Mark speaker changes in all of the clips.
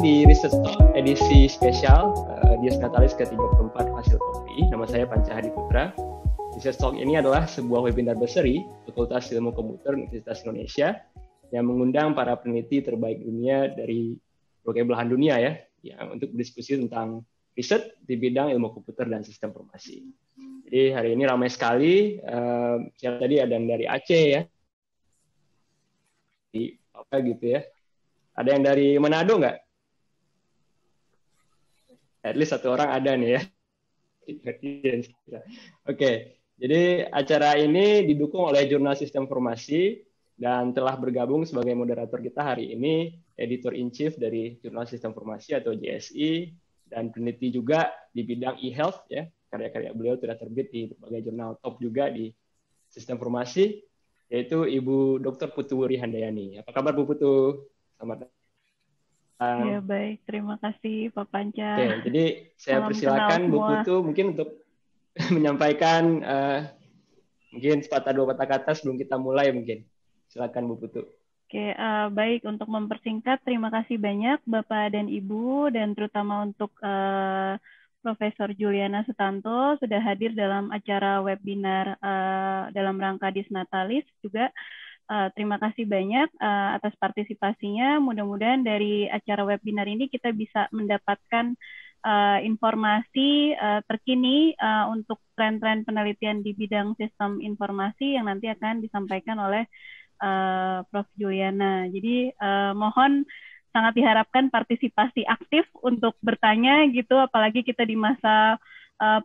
Speaker 1: di Research Talk edisi spesial Dies Natalis ke-34 hasil kopi. Nama saya Panca Hadi Putra. Research Talk ini adalah sebuah webinar berseri Fakultas Ilmu Komputer Universitas Indonesia yang mengundang para peneliti terbaik dunia dari berbagai belahan dunia untuk berdiskusi tentang riset di bidang ilmu komputer dan sistem informasi. Jadi hari ini ramai sekali. Tadi ada yang dari Aceh di apa gitu ya. Ada yang dari Manado nggak? At least satu orang ada nih ya. Oke, jadi acara ini didukung oleh Jurnal Sistem Informasi dan telah bergabung sebagai moderator kita hari ini Editor-in-Chief dari Jurnal Sistem Informasi atau JSI dan peneliti juga di bidang e-health ya. Karya-karya beliau sudah terbit di berbagai jurnal top juga di Sistem Informasi, yaitu Ibu Dr. Putu Wuri Handayani. Apa kabar Bu Putu? Selamat datang.
Speaker 2: Ya baik, terima kasih Pak Panca.
Speaker 1: Oke, jadi saya persilakan Bu Putu mungkin untuk menyampaikan mungkin sepatah dua patah kata sebelum kita mulai mungkin. Silakan Bu Putu.
Speaker 2: Oke, baik, untuk mempersingkat, terima kasih banyak Bapak dan Ibu, dan terutama untuk Profesor Juliana Sutanto sudah hadir dalam acara webinar dalam rangka Dies Natalis juga. Terima kasih banyak atas partisipasinya. Mudah-mudahan dari acara webinar ini kita bisa mendapatkan informasi terkini untuk tren-tren penelitian di bidang sistem informasi yang nanti akan disampaikan oleh Prof. Juliana. Jadi mohon sangat diharapkan partisipasi aktif untuk bertanya gitu, apalagi kita di masa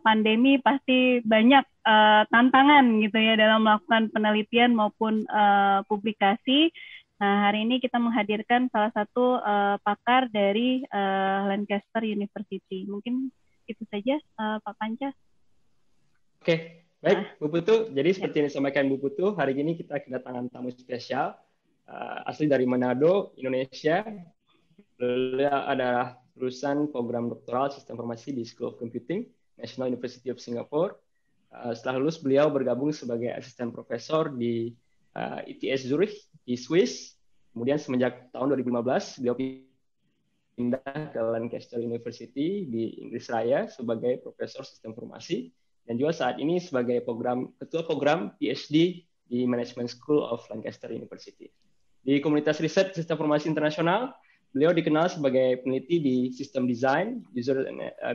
Speaker 2: pandemi pasti banyak tantangan gitu ya dalam melakukan penelitian maupun publikasi. Nah, hari ini kita menghadirkan salah satu pakar dari Lancaster University. Mungkin itu saja, Pak Panca.
Speaker 1: Oke, baik Bu Putu. Jadi seperti yang disampaikan Bu Putu, hari ini kita kedatangan tamu spesial asli dari Manado, Indonesia. Beliau adalah lulusan program doktoral Sistem Informasi di School of Computing, National University of Singapore. Setelah lulus, beliau bergabung sebagai asisten profesor di ETH Zurich di Swiss. Kemudian semenjak tahun 2015, beliau pindah ke Lancaster University di Inggris Raya sebagai profesor sistem informasi. Dan juga saat ini sebagai ketua program PhD di Management School of Lancaster University. Di komunitas riset sistem informasi internasional, beliau dikenal sebagai peneliti di System Design, User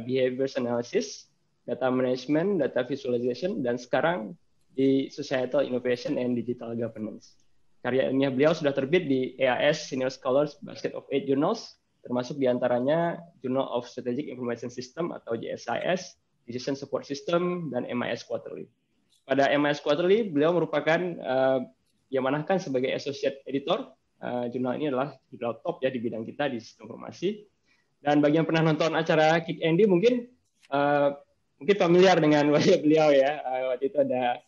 Speaker 1: Behaviors Analysis, Data Management, Data Visualization, dan sekarang di Societal Innovation and Digital Governance. Karya ilmiah beliau sudah terbit di EAS Senior Scholars Basket of 8 Journals, termasuk diantaranya Journal of Strategic Information System atau JSIS, Decision Support System, dan MIS Quarterly. Pada MIS Quarterly, beliau merupakan diamanahkan sebagai Associate Editor. Jurnal ini adalah jurnal top ya di bidang kita di sistem informasi. Dan bagi yang pernah nonton acara Kick Andy mungkin familiar dengan wajah beliau ya. Waktu itu ada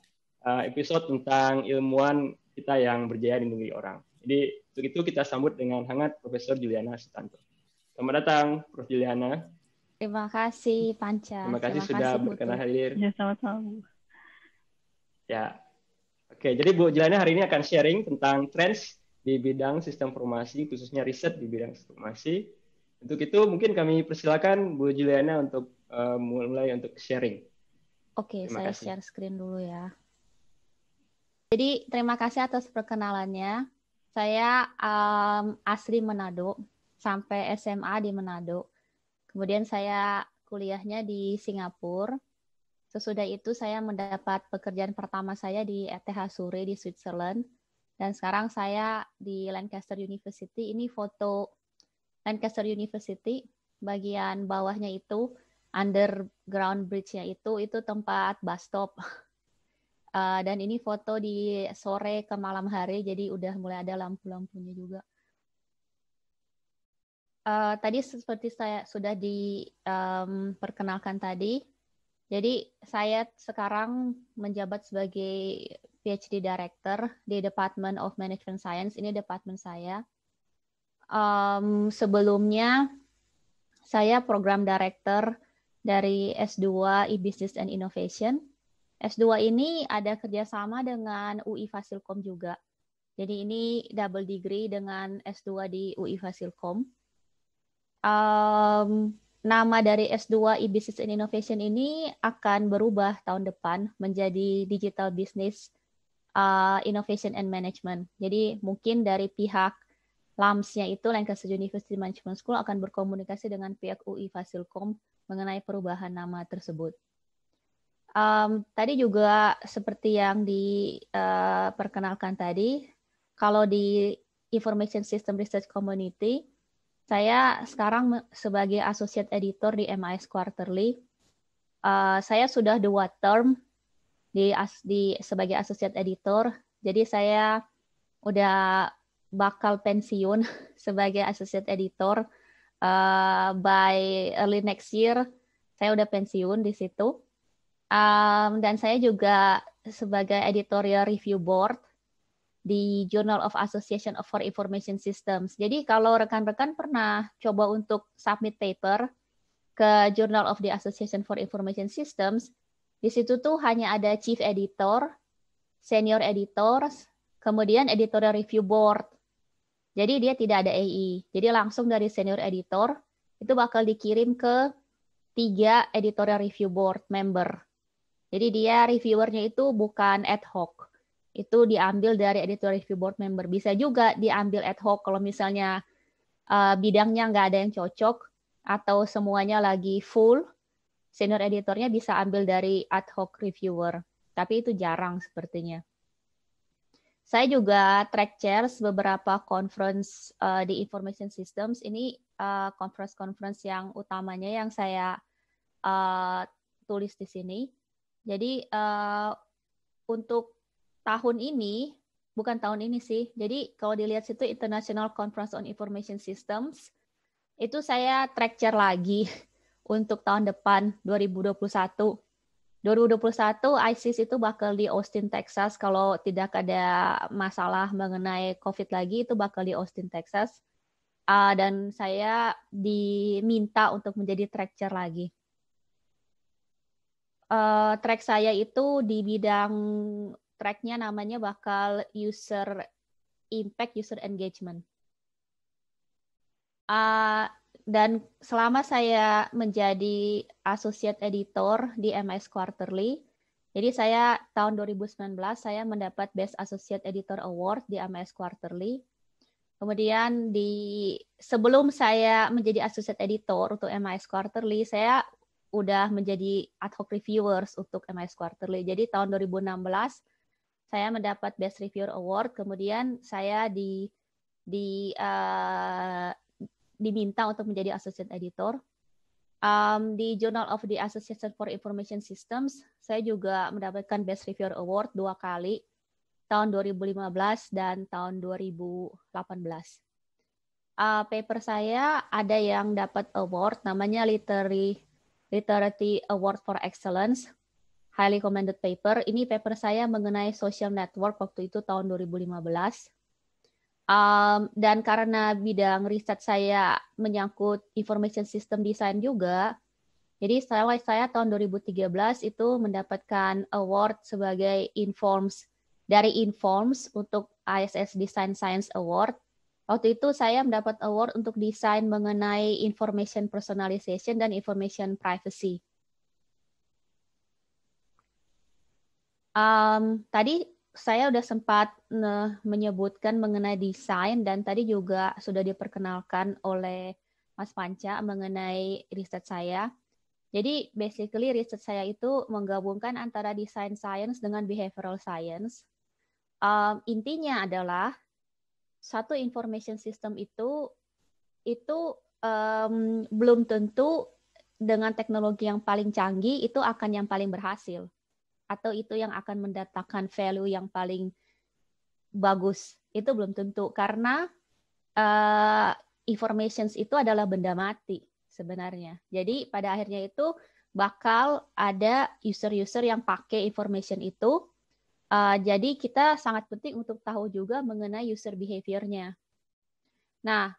Speaker 1: episode tentang ilmuwan kita yang berjaya di negeri orang. Jadi untuk itu kita sambut dengan hangat Profesor Juliana Sutanto. Selamat datang Prof. Juliana.
Speaker 3: Terima kasih Panca.
Speaker 1: Terima kasih sudah berkenan hadir.
Speaker 2: Ya, sama-sama.
Speaker 1: Ya. Oke, jadi Bu Juliana hari ini akan sharing tentang trends di bidang sistem informasi, khususnya riset di bidang sistem informasi. Untuk itu mungkin kami persilakan Bu Juliana untuk mulai untuk sharing.
Speaker 3: Oke, saya share screen dulu ya. Jadi terima kasih atas perkenalannya. Saya asli Manado, sampai SMA di Manado. Kemudian saya kuliahnya di Singapura. Sesudah itu saya mendapat pekerjaan pertama saya di ETH Zurich di Switzerland. Dan sekarang saya di Lancaster University. Ini foto Lancaster University. Bagian bawahnya itu, underground bridge-nya itu tempat bus stop. Dan ini foto di sore ke malam hari, jadi udah mulai ada lampu-lampunya juga. Tadi seperti saya sudah diperkenalkan tadi, jadi saya sekarang menjabat sebagai PhD Director di Department of Management Science. Ini departemen saya. Sebelumnya saya Program Director dari S2 E-Business and Innovation. S2 ini ada kerjasama dengan UI Fasilkom juga. Jadi ini double degree dengan S2 di UI Fasilkom. Nama dari S2 E-Business and Innovation ini akan berubah tahun depan menjadi Digital Business Innovation and Management. Jadi mungkin dari pihak LAMS-nya itu, Lancaster University Management School, akan berkomunikasi dengan pihak UI Fasilkom mengenai perubahan nama tersebut. Tadi juga seperti yang diperkenalkan tadi, kalau di Information System Research Community, saya sekarang sebagai Associate Editor di MIS Quarterly. Saya sudah 2 term sebagai Associate Editor, jadi saya udah bakal pensiun sebagai Associate Editor by early next year. Saya udah pensiun di situ. Dan saya juga sebagai Editorial Review Board di Journal of Association for Information Systems. Jadi kalau rekan-rekan pernah coba untuk submit paper ke Journal of the Association for Information Systems, di situ tuh hanya ada Chief Editor, Senior Editors, kemudian Editorial Review Board. Jadi dia tidak ada AE. Jadi langsung dari Senior Editor itu bakal dikirim ke 3 Editorial Review Board member. Jadi dia reviewernya itu bukan ad hoc. Itu diambil dari Editorial Review Board member. Bisa juga diambil ad hoc kalau misalnya bidangnya nggak ada yang cocok atau semuanya lagi full, senior editornya bisa ambil dari ad hoc reviewer. Tapi itu jarang sepertinya. Saya juga track chairs beberapa conference di Information Systems. Ini conference-conference yang utamanya yang saya tulis di sini. Jadi untuk tahun ini, bukan tahun ini sih, jadi kalau dilihat situ International Conference on Information Systems, itu saya track chair lagi untuk tahun depan 2021. 2021 ICIS itu bakal di Austin, Texas. Kalau tidak ada masalah mengenai COVID lagi, itu bakal di Austin, Texas. Dan saya diminta untuk menjadi track chair lagi. Track saya itu di bidang tracknya namanya bakal user impact, user engagement. Dan selama saya menjadi associate editor di MIS Quarterly, jadi saya tahun 2019 saya mendapat Best Associate Editor Award di MIS Quarterly. Kemudian sebelum saya menjadi associate editor untuk MIS Quarterly, saya udah menjadi ad hoc reviewers untuk MIS Quarterly. Jadi tahun 2016 saya mendapat Best Reviewer Award, kemudian saya diminta untuk menjadi Associate Editor. Di Journal of the Association for Information Systems, saya juga mendapatkan Best Reviewer Award 2 kali, tahun 2015 dan tahun 2018. Paper saya ada yang dapat award, namanya Literary Award for Excellence. Highly commended paper. Ini paper saya mengenai social network waktu itu tahun 2015. Dan karena bidang riset saya menyangkut information system design juga, jadi saya tahun 2013 itu mendapatkan award sebagai Informs untuk ISS Design Science Award. Waktu itu saya mendapat award untuk desain mengenai information personalization dan information privacy. Tadi saya sudah sempat menyebutkan mengenai desain dan tadi juga sudah diperkenalkan oleh Mas Panca mengenai riset saya. Jadi basically riset saya itu menggabungkan antara design science dengan behavioral science. Intinya adalah satu information system itu belum tentu dengan teknologi yang paling canggih itu akan yang paling berhasil. Atau itu yang akan mendatangkan value yang paling bagus. Itu belum tentu. Karena informations itu adalah benda mati sebenarnya. Jadi pada akhirnya itu bakal ada user-user yang pakai information itu. Jadi kita sangat penting untuk tahu juga mengenai user behavior-nya. Nah,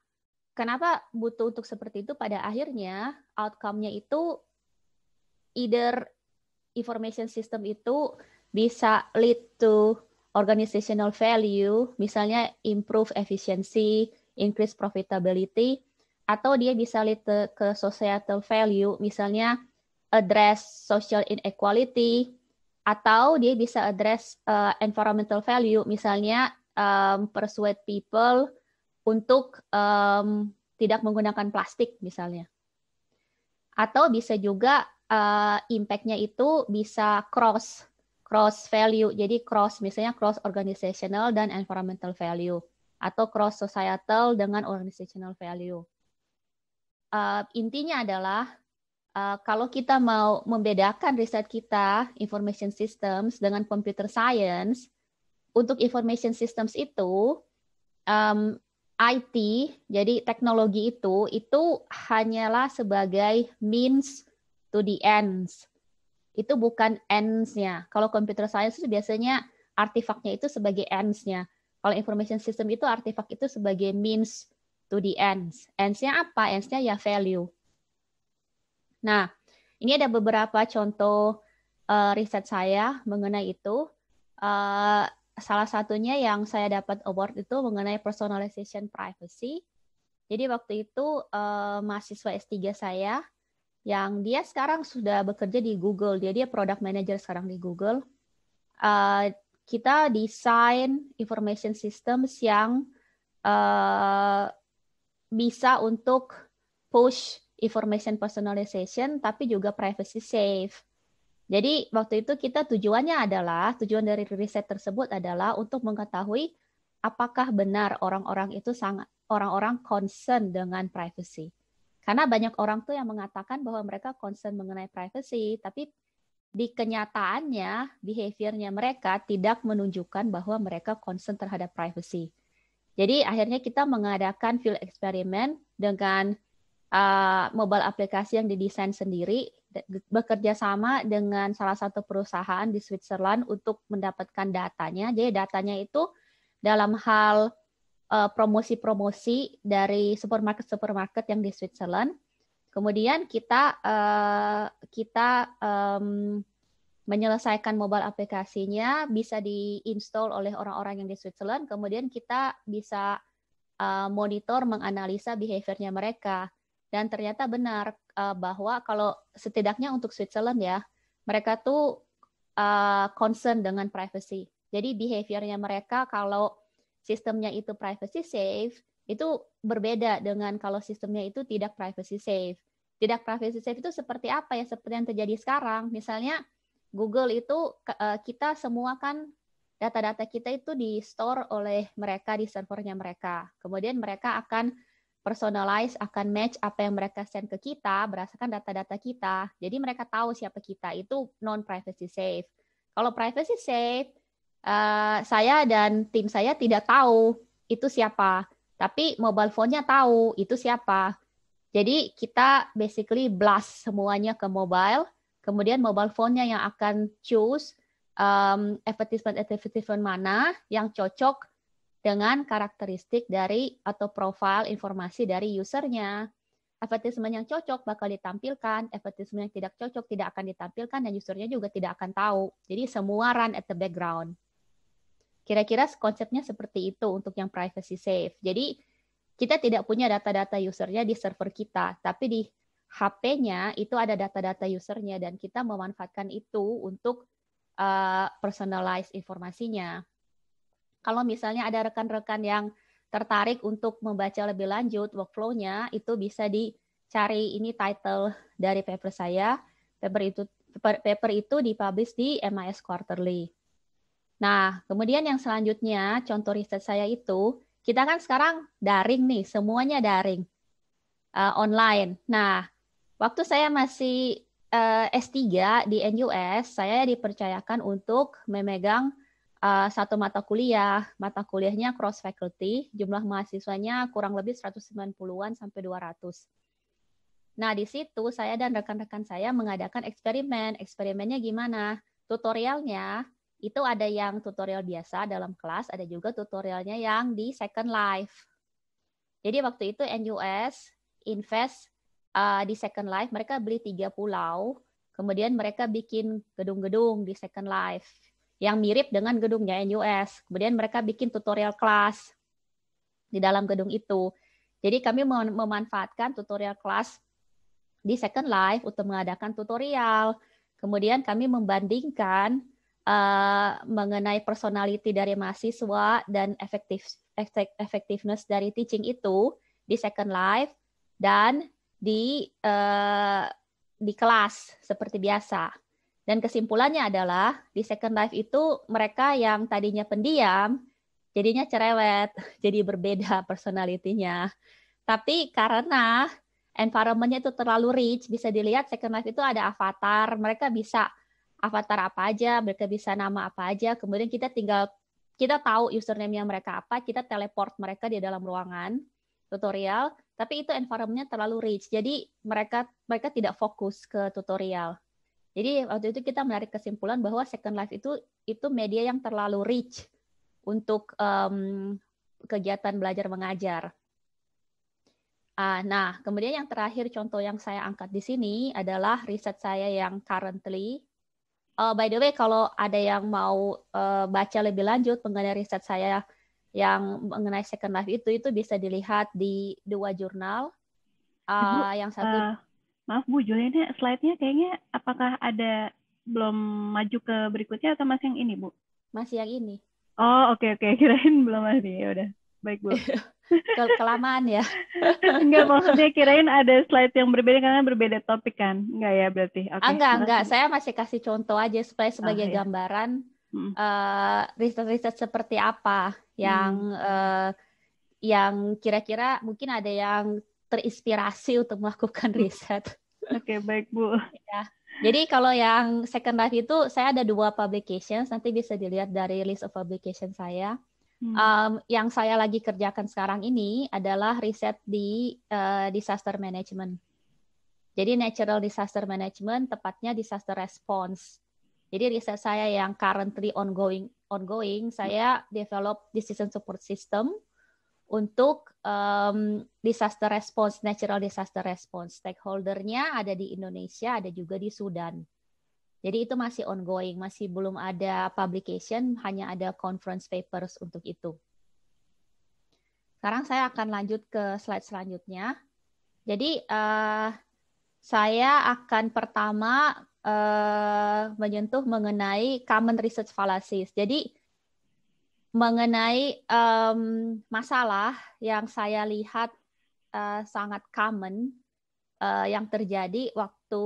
Speaker 3: kenapa butuh untuk seperti itu? Pada akhirnya outcome-nya itu either information system itu bisa lead to organizational value, misalnya improve efficiency, increase profitability, atau dia bisa lead ke societal value, misalnya address social inequality, atau dia bisa address environmental value, misalnya persuade people untuk tidak menggunakan plastik misalnya. Atau bisa juga impact-nya itu bisa cross value, jadi misalnya cross organizational dan environmental value, atau cross societal dengan organizational value. Intinya adalah kalau kita mau membedakan riset kita information systems dengan computer science, untuk information systems itu IT, jadi teknologi itu hanyalah sebagai means to the ends. Itu bukan ends-nya. Kalau computer science itu biasanya artifaknya itu sebagai ends-nya. Kalau information system itu artifak itu sebagai means to the ends. Ends-nya apa? Ends-nya ya value. Nah, ini ada beberapa contoh riset saya mengenai itu. Salah satunya yang saya dapat award itu mengenai personalization privacy. Jadi waktu itu mahasiswa S3 saya yang dia sekarang sudah bekerja di Google, dia product manager sekarang di Google. Kita desain information systems yang bisa untuk push information personalization, tapi juga privacy safe. Jadi waktu itu tujuan dari riset tersebut adalah untuk mengetahui apakah benar orang-orang concern dengan privacy. Karena banyak orang tuh yang mengatakan bahwa mereka concern mengenai privacy, tapi di kenyataannya, behavior-nya mereka tidak menunjukkan bahwa mereka concern terhadap privacy. Jadi akhirnya kita mengadakan field experiment dengan mobile aplikasi yang didesain sendiri, bekerja sama dengan salah satu perusahaan di Switzerland untuk mendapatkan datanya. Jadi datanya itu dalam hal promosi-promosi dari supermarket yang di Switzerland. Kemudian kita menyelesaikan mobile aplikasinya, bisa diinstal oleh orang-orang yang di Switzerland. Kemudian kita bisa monitor, menganalisa behavior-nya mereka. Dan ternyata benar bahwa kalau setidaknya untuk Switzerland ya, mereka tuh concern dengan privacy. Jadi behavior-nya mereka kalau sistemnya itu privacy safe, itu berbeda dengan kalau sistemnya itu tidak privacy safe. Tidak privacy safe itu seperti apa ya? Seperti yang terjadi sekarang. Misalnya Google itu kita semua kan data-data kita itu di-store oleh mereka di servernya mereka. Kemudian mereka akan personalize, akan match apa yang mereka send ke kita berdasarkan data-data kita. Jadi mereka tahu siapa kita, itu non-privacy safe. Kalau privacy safe, saya dan tim saya tidak tahu itu siapa, tapi mobile phone-nya tahu itu siapa. Jadi kita basically blast semuanya ke mobile, kemudian mobile phone-nya yang akan choose advertisement mana yang cocok dengan karakteristik dari atau profil informasi dari usernya. Advertisement yang cocok bakal ditampilkan, advertisement yang tidak cocok tidak akan ditampilkan, dan usernya juga tidak akan tahu. Jadi semua run at the background. Kira-kira konsepnya seperti itu untuk yang privacy safe. Jadi kita tidak punya data-data usernya di server kita, tapi di HP-nya itu ada data-data usernya, dan kita memanfaatkan itu untuk personalize informasinya. Kalau misalnya ada rekan-rekan yang tertarik untuk membaca lebih lanjut workflow-nya, itu bisa dicari ini title dari paper saya. Paper itu dipublish di MIS Quarterly. Nah, kemudian yang selanjutnya, contoh riset saya itu, kita kan sekarang daring nih, semuanya daring, online. Nah, waktu saya masih S3 di NUS, saya dipercayakan untuk memegang satu mata kuliahnya cross faculty, jumlah mahasiswanya kurang lebih 190-an sampai 200. Nah, di situ saya dan rekan-rekan saya mengadakan eksperimen. Eksperimennya gimana? Tutorialnya itu ada yang tutorial biasa dalam kelas, ada juga tutorialnya yang di Second Life. Jadi waktu itu NUS invest di Second Life, mereka beli 3 pulau, kemudian mereka bikin gedung-gedung di Second Life yang mirip dengan gedungnya NUS. Kemudian mereka bikin tutorial kelas di dalam gedung itu. Jadi kami memanfaatkan tutorial kelas di Second Life untuk mengadakan tutorial. Kemudian kami membandingkan mengenai personality dari mahasiswa dan effectiveness dari teaching itu di Second Life dan di kelas seperti biasa. Dan kesimpulannya adalah di Second Life itu mereka yang tadinya pendiam jadinya cerewet, jadi berbeda personalitinya. Tapi karena environment-nya itu terlalu rich, bisa dilihat Second Life itu ada avatar, mereka bisa avatar apa aja, mereka bisa nama apa aja, kemudian kita tahu username-nya mereka apa, kita teleport mereka di dalam ruangan tutorial, tapi itu environment-nya terlalu rich, jadi mereka tidak fokus ke tutorial. Jadi waktu itu kita menarik kesimpulan bahwa Second Life itu media yang terlalu rich untuk kegiatan belajar mengajar. Nah, kemudian yang terakhir contoh yang saya angkat di sini adalah riset saya yang currently. By the way, kalau ada yang mau baca lebih lanjut mengenai riset saya yang mengenai Second Life itu bisa dilihat di 2 jurnal. Yang satu.
Speaker 2: Maaf Bu, Juliana, slide-nya kayaknya apakah ada belum maju ke berikutnya atau masih yang ini Bu?
Speaker 3: Masih yang ini.
Speaker 2: Oh, oke. Kirain belum masih. Ya udah. Baik, Bu.
Speaker 3: Kelamaan ya.
Speaker 2: Enggak, maksudnya kirain ada slide yang berbeda karena berbeda topik kan? Enggak ya berarti. Okay.
Speaker 3: Enggak. Saya masih kasih contoh aja supaya sebagai gambaran riset-riset seperti apa yang kira-kira mungkin ada yang terinspirasi untuk melakukan riset.
Speaker 2: Oke, baik Bu.
Speaker 3: Ya. Jadi kalau yang Second Life itu saya ada 2 publications, nanti bisa dilihat dari list of publication saya. Yang saya lagi kerjakan sekarang ini adalah riset di disaster management. Jadi natural disaster management, tepatnya disaster response. Jadi riset saya yang currently ongoing, saya develop decision support system untuk disaster response, natural disaster response. Stakeholder-nya ada di Indonesia, ada juga di Sudan. Jadi itu masih ongoing, masih belum ada publication, hanya ada conference papers untuk itu. Sekarang saya akan lanjut ke slide selanjutnya. Jadi saya akan pertama menyentuh mengenai common research fallacies. Jadi mengenai masalah yang saya lihat sangat common yang terjadi waktu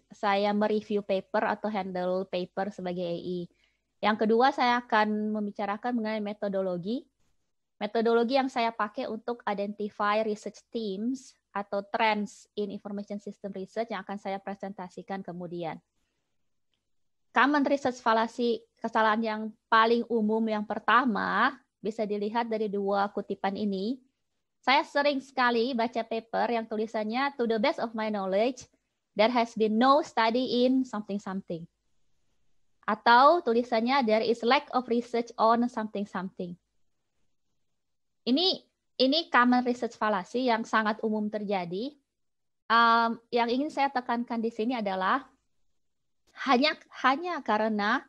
Speaker 3: saya mereview paper atau handle paper sebagai AE. Yang kedua, saya akan membicarakan mengenai metodologi. Metodologi yang saya pakai untuk identify research themes atau trends in information system research yang akan saya presentasikan kemudian. Common research fallacy, kesalahan yang paling umum yang pertama bisa dilihat dari 2 kutipan ini. Saya sering sekali baca paper yang tulisannya to the best of my knowledge there has been no study in something. Atau tulisannya there is lack of research on something. Ini common research fallacy yang sangat umum terjadi. Yang ingin saya tekankan di sini adalah hanya karena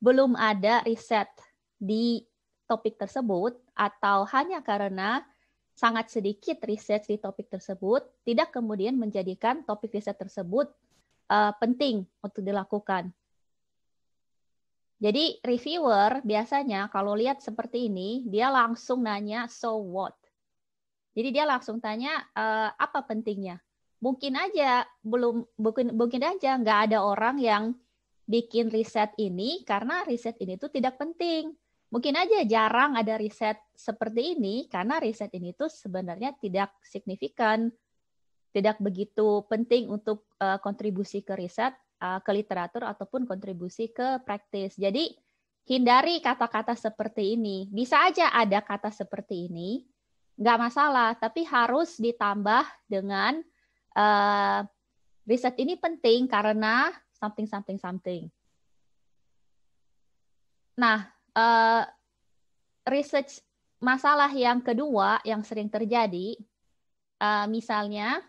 Speaker 3: belum ada riset di topik tersebut atau hanya karena sangat sedikit riset di topik tersebut tidak kemudian menjadikan topik riset tersebut penting untuk dilakukan. Jadi reviewer biasanya kalau lihat seperti ini dia langsung nanya so what. Jadi dia langsung tanya apa pentingnya. Mungkin aja nggak ada orang yang bikin riset ini karena riset ini tuh tidak penting. Mungkin aja jarang ada riset seperti ini karena riset ini tuh sebenarnya tidak signifikan, tidak begitu penting untuk kontribusi ke riset, ke literatur ataupun kontribusi ke praktis. Jadi hindari kata-kata seperti ini. Bisa aja ada kata seperti ini, nggak masalah, tapi harus ditambah dengan riset ini penting karena something. Nah, research masalah yang kedua yang sering terjadi, misalnya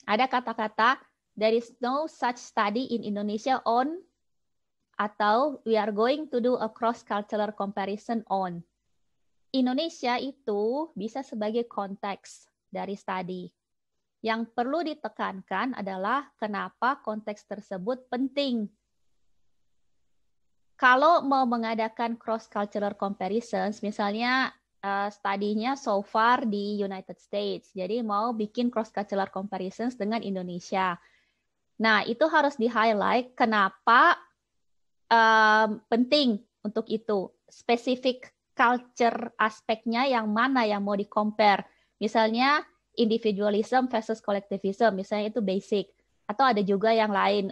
Speaker 3: ada kata-kata there is no such study in Indonesia on atau we are going to do a cross-cultural comparison on. Indonesia itu bisa sebagai konteks dari studi. Yang perlu ditekankan adalah kenapa konteks tersebut penting. Kalau mau mengadakan cross-cultural comparisons, misalnya studinya so far di United States, jadi mau bikin cross-cultural comparisons dengan Indonesia. Nah, itu harus di-highlight kenapa penting untuk itu. Spesifik culture aspeknya yang mana yang mau di-compare. Misalnya, individualism versus collectivism, misalnya itu basic. Atau ada juga yang lain,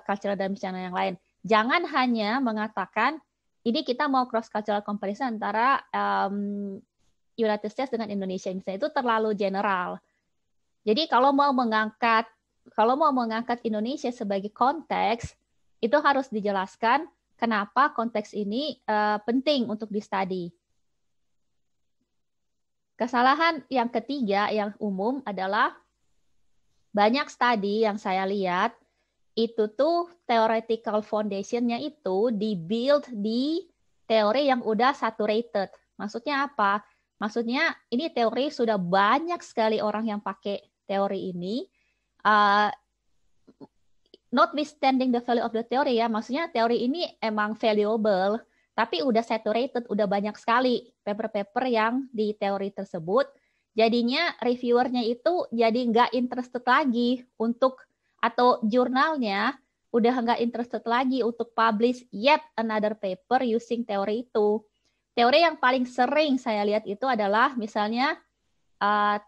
Speaker 3: cultural dimension yang lain. Jangan hanya mengatakan, ini kita mau cross-cultural comparison antara United States dengan Indonesia. Misalnya itu terlalu general. Jadi kalau mau mengangkat Indonesia sebagai konteks, itu harus dijelaskan kenapa konteks ini penting untuk di-study. Kesalahan yang ketiga yang umum adalah banyak studi yang saya lihat itu tuh theoretical foundation-nya itu di-build di teori yang udah saturated. Maksudnya apa? Maksudnya ini teori sudah banyak sekali orang yang pakai teori ini. Notwithstanding the value of the theory ya, maksudnya teori ini emang valuable, tapi udah saturated, udah banyak sekali paper-paper yang di teori tersebut. Jadinya reviewernya itu jadi nggak interested lagi untuk, atau jurnalnya udah nggak interested lagi untuk publish yet another paper using teori itu. Teori yang paling sering saya lihat itu adalah misalnya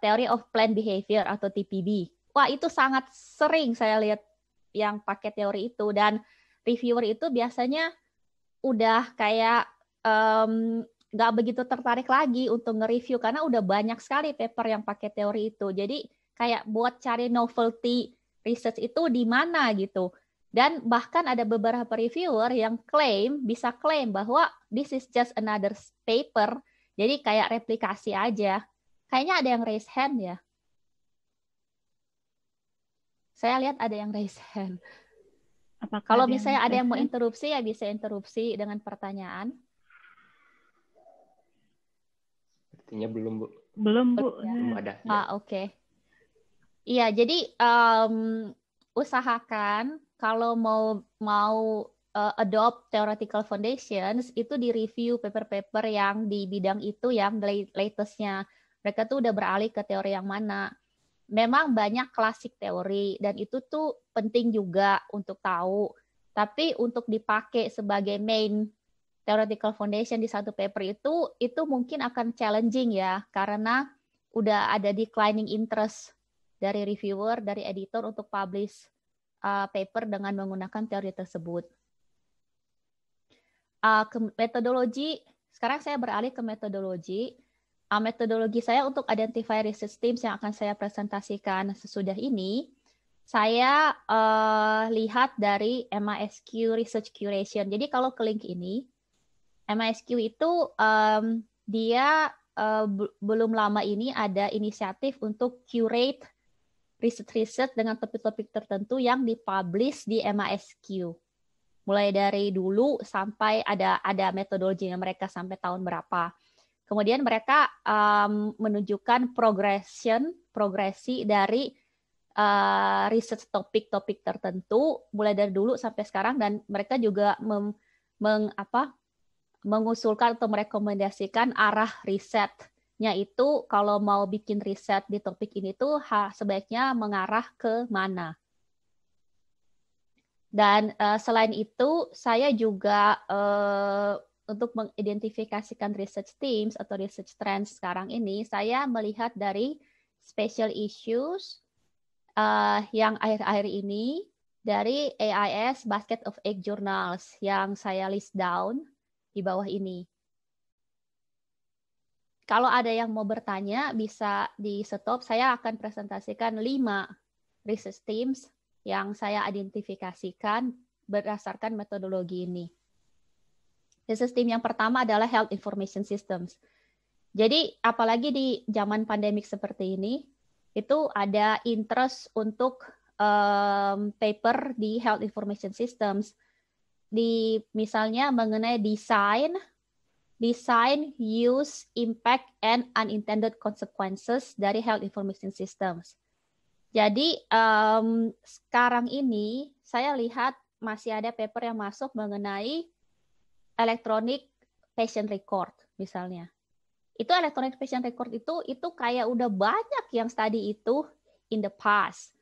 Speaker 3: Theory of Planned Behavior atau TPB. Wah, itu sangat sering saya lihat yang pakai teori itu, dan reviewer itu biasanya udah kayak nggak begitu tertarik lagi untuk nge-review karena udah banyak sekali paper yang pakai teori itu. Jadi kayak buat cari novelty research itu di mana gitu. Dan bahkan ada beberapa reviewer yang bisa klaim bahwa this is just another paper. Jadi kayak replikasi aja. Kayaknya ada yang raise hand ya. Saya lihat ada yang raise hand.
Speaker 2: Apakah
Speaker 3: kalau misalnya ada yang mau interupsi, ya bisa interupsi dengan pertanyaan.
Speaker 1: Sepertinya belum, Bu.
Speaker 2: Belum, Bu.
Speaker 1: Belum ada.
Speaker 3: Oke. Iya, jadi usahakan kalau mau adopt theoretical foundations, itu di-review paper-paper yang di bidang itu yang latest-nya. Mereka tuh udah beralih ke teori yang mana. Memang banyak klasik teori, dan itu tuh penting juga untuk tahu. Tapi untuk dipakai sebagai main theoretical foundation di satu paper itu mungkin akan challenging ya, karena udah ada declining interest dari reviewer, dari editor untuk publish paper dengan menggunakan teori tersebut. Ke metodologi, sekarang saya beralih ke metodologi. Metodologi saya untuk identify research teams yang akan saya presentasikan sesudah ini, saya lihat dari MISQ Research Curation. Jadi kalau ke link ini, MISQ itu dia belum lama ini ada inisiatif untuk curate research dengan topik-topik tertentu yang dipublish di MISQ. Mulai dari dulu sampai ada metodologinya mereka sampai tahun berapa. Kemudian mereka menunjukkan progresi dari research topik-topik tertentu mulai dari dulu sampai sekarang, dan mereka juga mengusulkan atau merekomendasikan arah risetnya itu kalau mau bikin riset di topik ini tuh sebaiknya mengarah ke mana. Dan selain itu saya juga untuk mengidentifikasikan research teams atau research trends sekarang ini, saya melihat dari special issues yang akhir-akhir ini dari AIS Basket of Egg Journals yang saya list down di bawah ini. Kalau ada yang mau bertanya, bisa di stop. Saya akan presentasikan 5 research teams yang saya identifikasikan berdasarkan metodologi ini. Research team yang pertama adalah Health Information Systems. Jadi apalagi di zaman pandemik seperti ini, itu ada interest untuk paper di Health Information Systems. Misalnya mengenai desain design, use, impact, and unintended consequences dari health information systems. Jadi sekarang ini saya lihat masih ada paper yang masuk mengenai electronic patient record misalnya. Itu electronic patient record itu kayak udah banyak yang study itu in the past.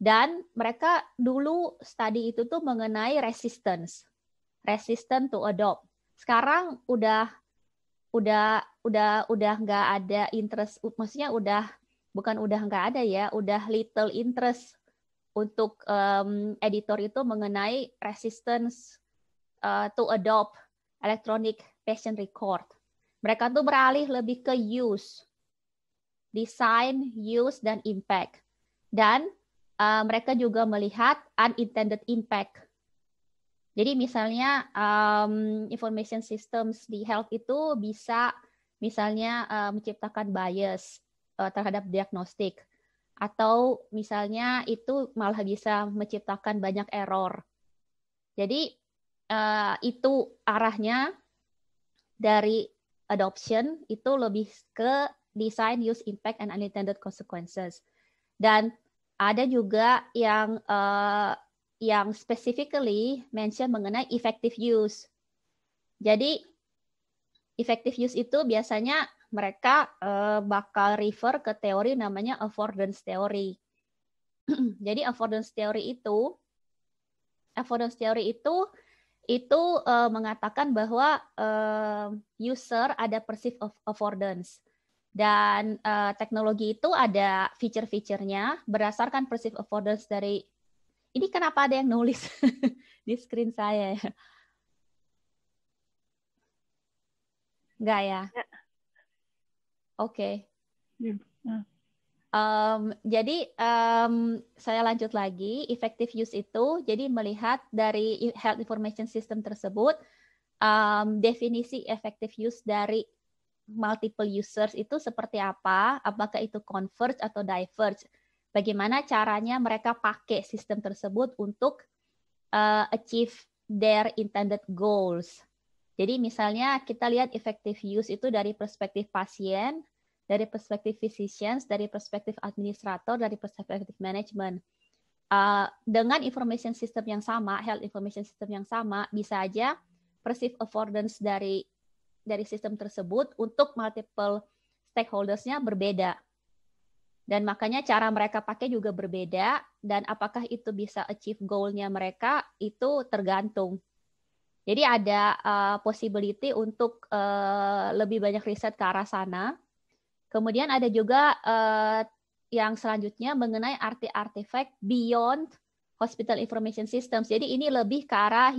Speaker 3: Dan mereka dulu study itu tuh mengenai resistant to adopt. Sekarang udah nggak ada interest, maksudnya bukan udah nggak ada ya, udah little interest untuk editor itu mengenai resistance to adopt electronic patient record. Mereka tuh beralih lebih ke use, design, use, dan impact. Dan mereka juga melihat unintended impact. Jadi misalnya information systems di health itu bisa misalnya menciptakan bias terhadap diagnostik. Atau misalnya itu malah bisa menciptakan banyak error. Jadi itu arahnya dari adoption itu lebih ke design, use, impact, and unintended consequences. Dan ada juga yang specifically mention mengenai effective use. Jadi effective use itu biasanya mereka bakal refer ke teori namanya affordance theory. Jadi affordance theory itu mengatakan bahwa user ada perceived affordance dan teknologi itu ada feature-featurenya berdasarkan perceived affordance dari ini. Kenapa ada yang nulis di screen saya ya? Enggak ya? Oke. Jadi saya lanjut lagi, effective use itu jadi melihat dari health information system tersebut definisi effective use dari multiple users itu seperti apa, apakah itu converge atau diverge, bagaimana caranya mereka pakai sistem tersebut untuk achieve their intended goals. Jadi misalnya kita lihat effective use itu dari perspektif pasien, dari perspektif physicians, dari perspektif administrator, dari perspektif manajemen. Dengan information system yang sama, health information system yang sama, bisa aja perceived affordance dari sistem tersebut untuk multiple stakeholders-nya berbeda. Dan makanya cara mereka pakai juga berbeda, dan apakah itu bisa achieve goal-nya mereka, itu tergantung. Jadi ada possibility untuk lebih banyak riset ke arah sana. Kemudian ada juga yang selanjutnya mengenai artifact beyond hospital information systems. Jadi ini lebih ke arah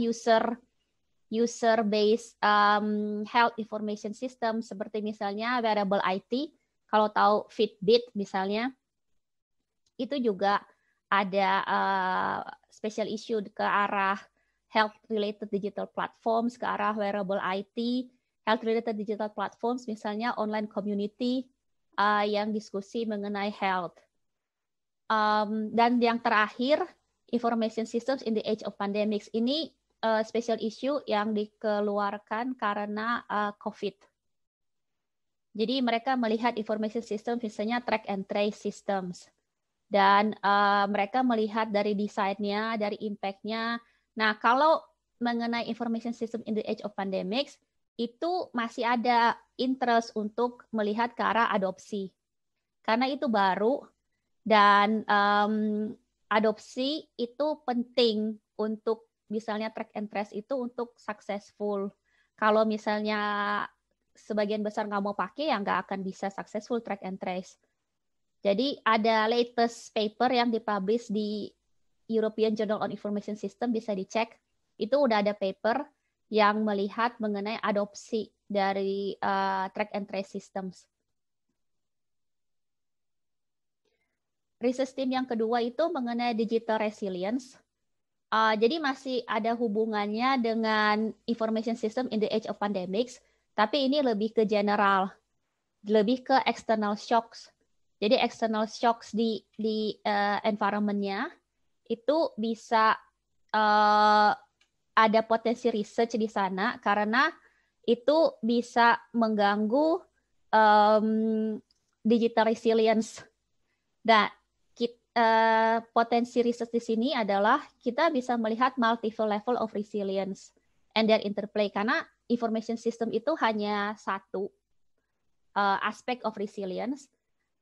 Speaker 3: user-based health information system seperti misalnya wearable IT. Kalau tahu Fitbit misalnya, itu juga ada special issue ke arah health-related digital platforms, ke arah wearable IT, health-related digital platforms misalnya online community, yang diskusi mengenai health. Dan yang terakhir, information systems in the age of pandemics. Ini special issue yang dikeluarkan karena COVID. Jadi mereka melihat information system misalnya track and trace systems. Dan mereka melihat dari desainnya, dari impact-nya. Nah, kalau mengenai information system in the age of pandemics, itu masih ada interest untuk melihat ke arah adopsi. Karena itu baru, dan adopsi itu penting untuk misalnya track and trace itu untuk successful. Kalau misalnya sebagian besar nggak mau pakai, ya nggak akan bisa successful track and trace. Jadi ada latest paper yang dipublish di European Journal on Information System, bisa dicek. Itu udah ada paper yang melihat mengenai adopsi dari track and trace systems. Research team yang kedua itu mengenai digital resilience. Jadi masih ada hubungannya dengan information system in the age of pandemics, tapi ini lebih ke general, lebih ke external shocks. Jadi external shocks di environment-nya itu bisa ada potensi research di sana karena itu bisa mengganggu digital resilience. Dan potensi riset di sini adalah kita bisa melihat multiple level of resilience and their interplay, karena information system itu hanya satu aspek of resilience.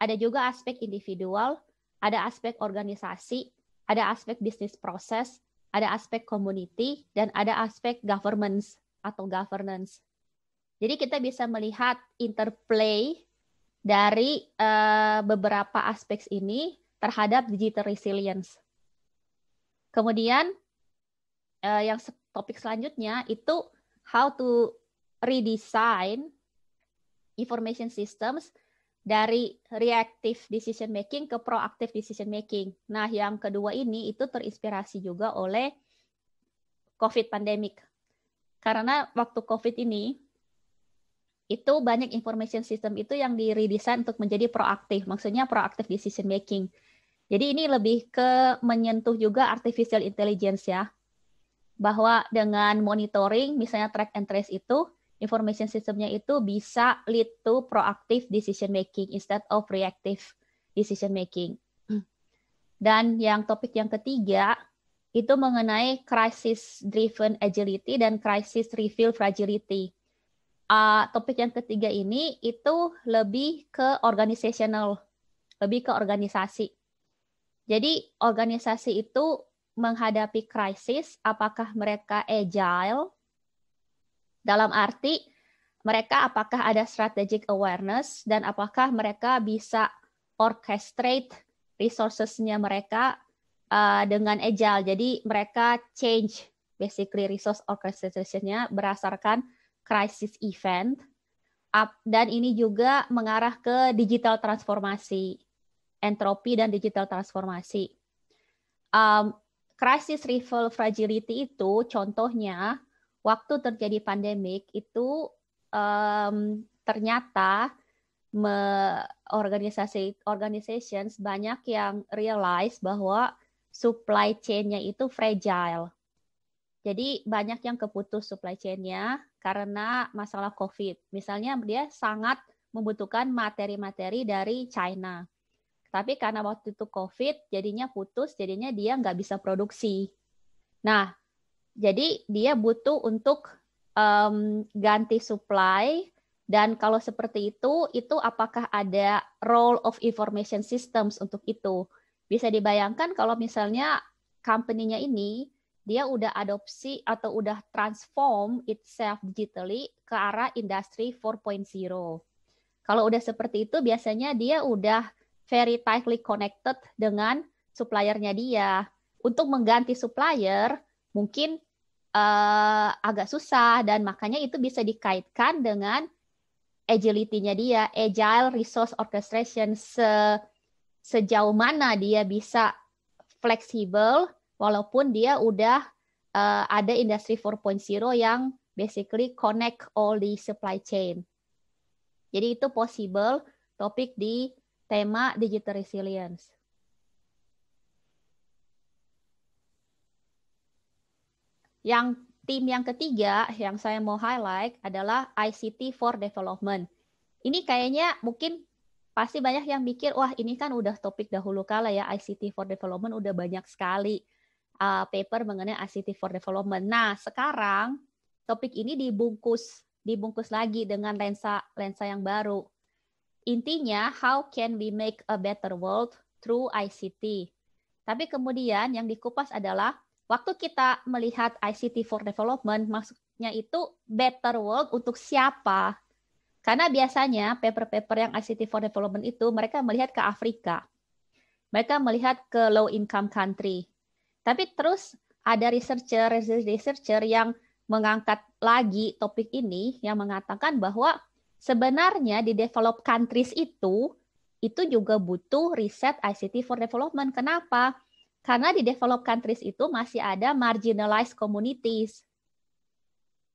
Speaker 3: Ada juga aspek individual, ada aspek organisasi, ada aspek business process, ada aspek community, dan ada aspek governance atau governance. Jadi kita bisa melihat interplay dari beberapa aspek ini terhadap digital resilience. Kemudian yang topik selanjutnya itu how to redesign information systems dari reactive decision making ke proactive decision making. Nah, yang kedua ini itu terinspirasi juga oleh COVID pandemic. Karena waktu COVID ini itu banyak information system itu yang diredesign untuk menjadi proaktif, maksudnya proactive decision making. Jadi ini lebih ke menyentuh juga artificial intelligence ya, bahwa dengan monitoring, misalnya track and trace itu, information systemnya itu bisa lead to proactive decision making instead of reactive decision making. Dan yang topik yang ketiga itu mengenai crisis driven agility dan crisis reveal fragility. Topik yang ketiga ini itu lebih ke organizational, lebih ke organisasi. Jadi organisasi itu menghadapi krisis, apakah mereka agile, dalam arti mereka apakah ada strategic awareness, dan apakah mereka bisa orchestrate resources-nya mereka dengan agile. Jadi mereka change basically resource orchestration-nya berdasarkan crisis event, dan ini juga mengarah ke digital transformasi, entropi dan digital transformasi. Crisis reveal fragility itu contohnya waktu terjadi pandemik itu ternyata organizations banyak yang realize bahwa supply chain-nya itu fragile. Jadi banyak yang keputus supply chain-nya karena masalah COVID. Misalnya dia sangat membutuhkan materi-materi dari China. Tapi karena waktu itu COVID, jadinya putus, jadinya dia nggak bisa produksi. Nah, jadi dia butuh untuk ganti supply, dan kalau seperti itu apakah ada role of information systems untuk itu? Bisa dibayangkan kalau misalnya company-nya ini, dia udah adopsi atau udah transform itself digitally ke arah industri 4.0. Kalau udah seperti itu, biasanya dia udah very tightly connected dengan suppliernya dia. Untuk mengganti supplier mungkin agak susah, dan makanya itu bisa dikaitkan dengan agility-nya dia, agile resource orchestration, sejauh mana dia bisa fleksibel walaupun dia udah ada industri 4.0 yang basically connect all the supply chain. Jadi itu possible topik di tema digital resilience. Yang tim yang ketiga yang saya mau highlight adalah ICT for Development. Ini kayaknya mungkin pasti banyak yang mikir, wah ini kan udah topik dahulu kala ya, ICT for Development udah banyak sekali paper mengenai ICT for Development. Nah sekarang topik ini dibungkus lagi dengan lensa yang baru. Intinya, how can we make a better world through ICT? Tapi kemudian yang dikupas adalah, waktu kita melihat ICT for Development, maksudnya itu better world untuk siapa? Karena biasanya paper-paper yang ICT for Development itu, mereka melihat ke Afrika. Mereka melihat ke low income country. Tapi terus ada researcher yang mengangkat lagi topik ini, yang mengatakan bahwa sebenarnya di developed countries itu juga butuh riset ICT for Development. Kenapa? Karena di developed countries itu masih ada marginalized communities.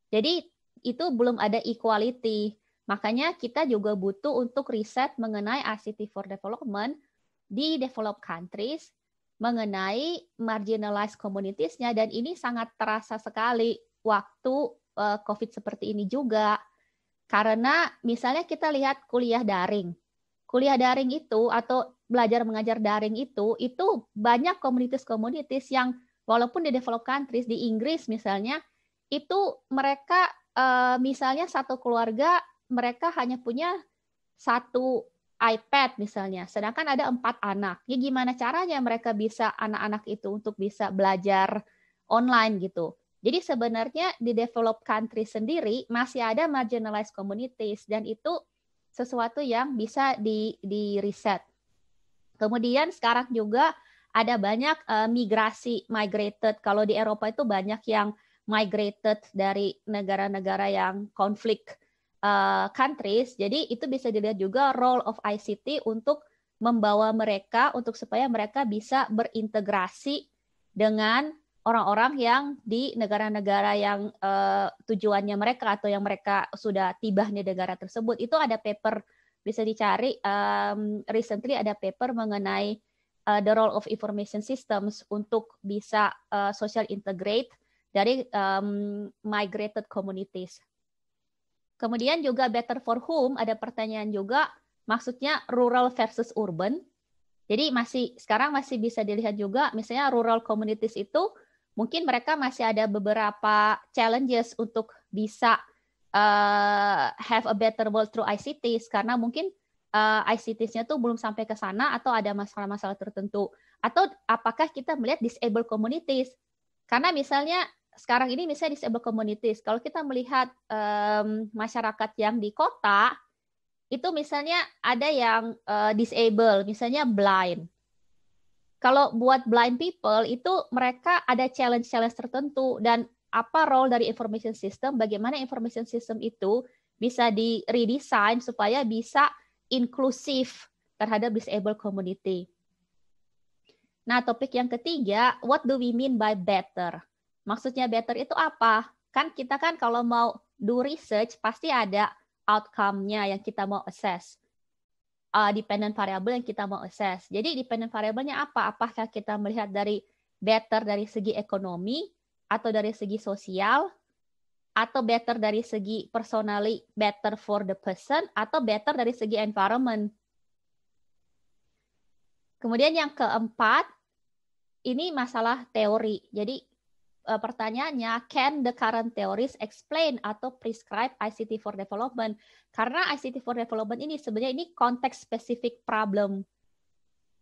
Speaker 3: Jadi itu belum ada equality. Makanya kita juga butuh untuk riset mengenai ICT for Development di developed countries, mengenai marginalized communities-nya, dan ini sangat terasa sekali waktu COVID seperti ini juga. Karena misalnya kita lihat kuliah daring. Kuliah daring itu atau belajar mengajar daring itu banyak komunitas-komunitas yang walaupun di developed countries, di Inggris misalnya, itu mereka misalnya satu keluarga mereka hanya punya satu iPad misalnya, sedangkan ada 4 anak. Ya gimana caranya mereka bisa anak-anak itu untuk bisa belajar online gitu. Jadi sebenarnya di developed country sendiri masih ada marginalized communities dan itu sesuatu yang bisa di riset. Kemudian sekarang juga ada banyak migrated. Kalau di Eropa itu banyak yang migrated dari negara-negara yang konflik countries. Jadi itu bisa dilihat juga role of ICT untuk membawa mereka untuk supaya mereka bisa berintegrasi dengan orang-orang yang di negara-negara yang tujuannya mereka atau yang mereka sudah tiba di negara tersebut. Itu ada paper bisa dicari. Recently ada paper mengenai the role of information systems untuk bisa social integrate dari migrated communities. Kemudian juga better for whom, ada pertanyaan juga, maksudnya rural versus urban. Jadi sekarang masih bisa dilihat juga, misalnya rural communities itu mungkin mereka masih ada beberapa challenges untuk bisa have a better world through ICTs, karena mungkin ICTs-nya tuh belum sampai ke sana atau ada masalah-masalah tertentu. Atau apakah kita melihat disabled communities? Karena misalnya sekarang ini misalnya disabled communities, kalau kita melihat masyarakat yang di kota, itu misalnya ada yang disable, misalnya blind. Kalau buat blind people itu mereka ada challenge-challenge tertentu dan apa role dari information system, bagaimana information system itu bisa di-redesign supaya bisa inklusif terhadap disabled community. Nah, topik yang ketiga, what do we mean by better? Maksudnya better itu apa? Kan kita kalau mau do research pasti ada outcome-nya yang kita mau assess. Dependent variable yang kita mau assess. Jadi dependent variable-nya apa? Apakah kita melihat dari better dari segi ekonomi, atau dari segi sosial, atau better dari segi personally, better for the person, atau better dari segi environment. Kemudian yang keempat, ini masalah teori. Jadi pertanyaannya, can the current theories explain atau prescribe ICT for development? Karena ICT for development ini sebenarnya ini context specific problem.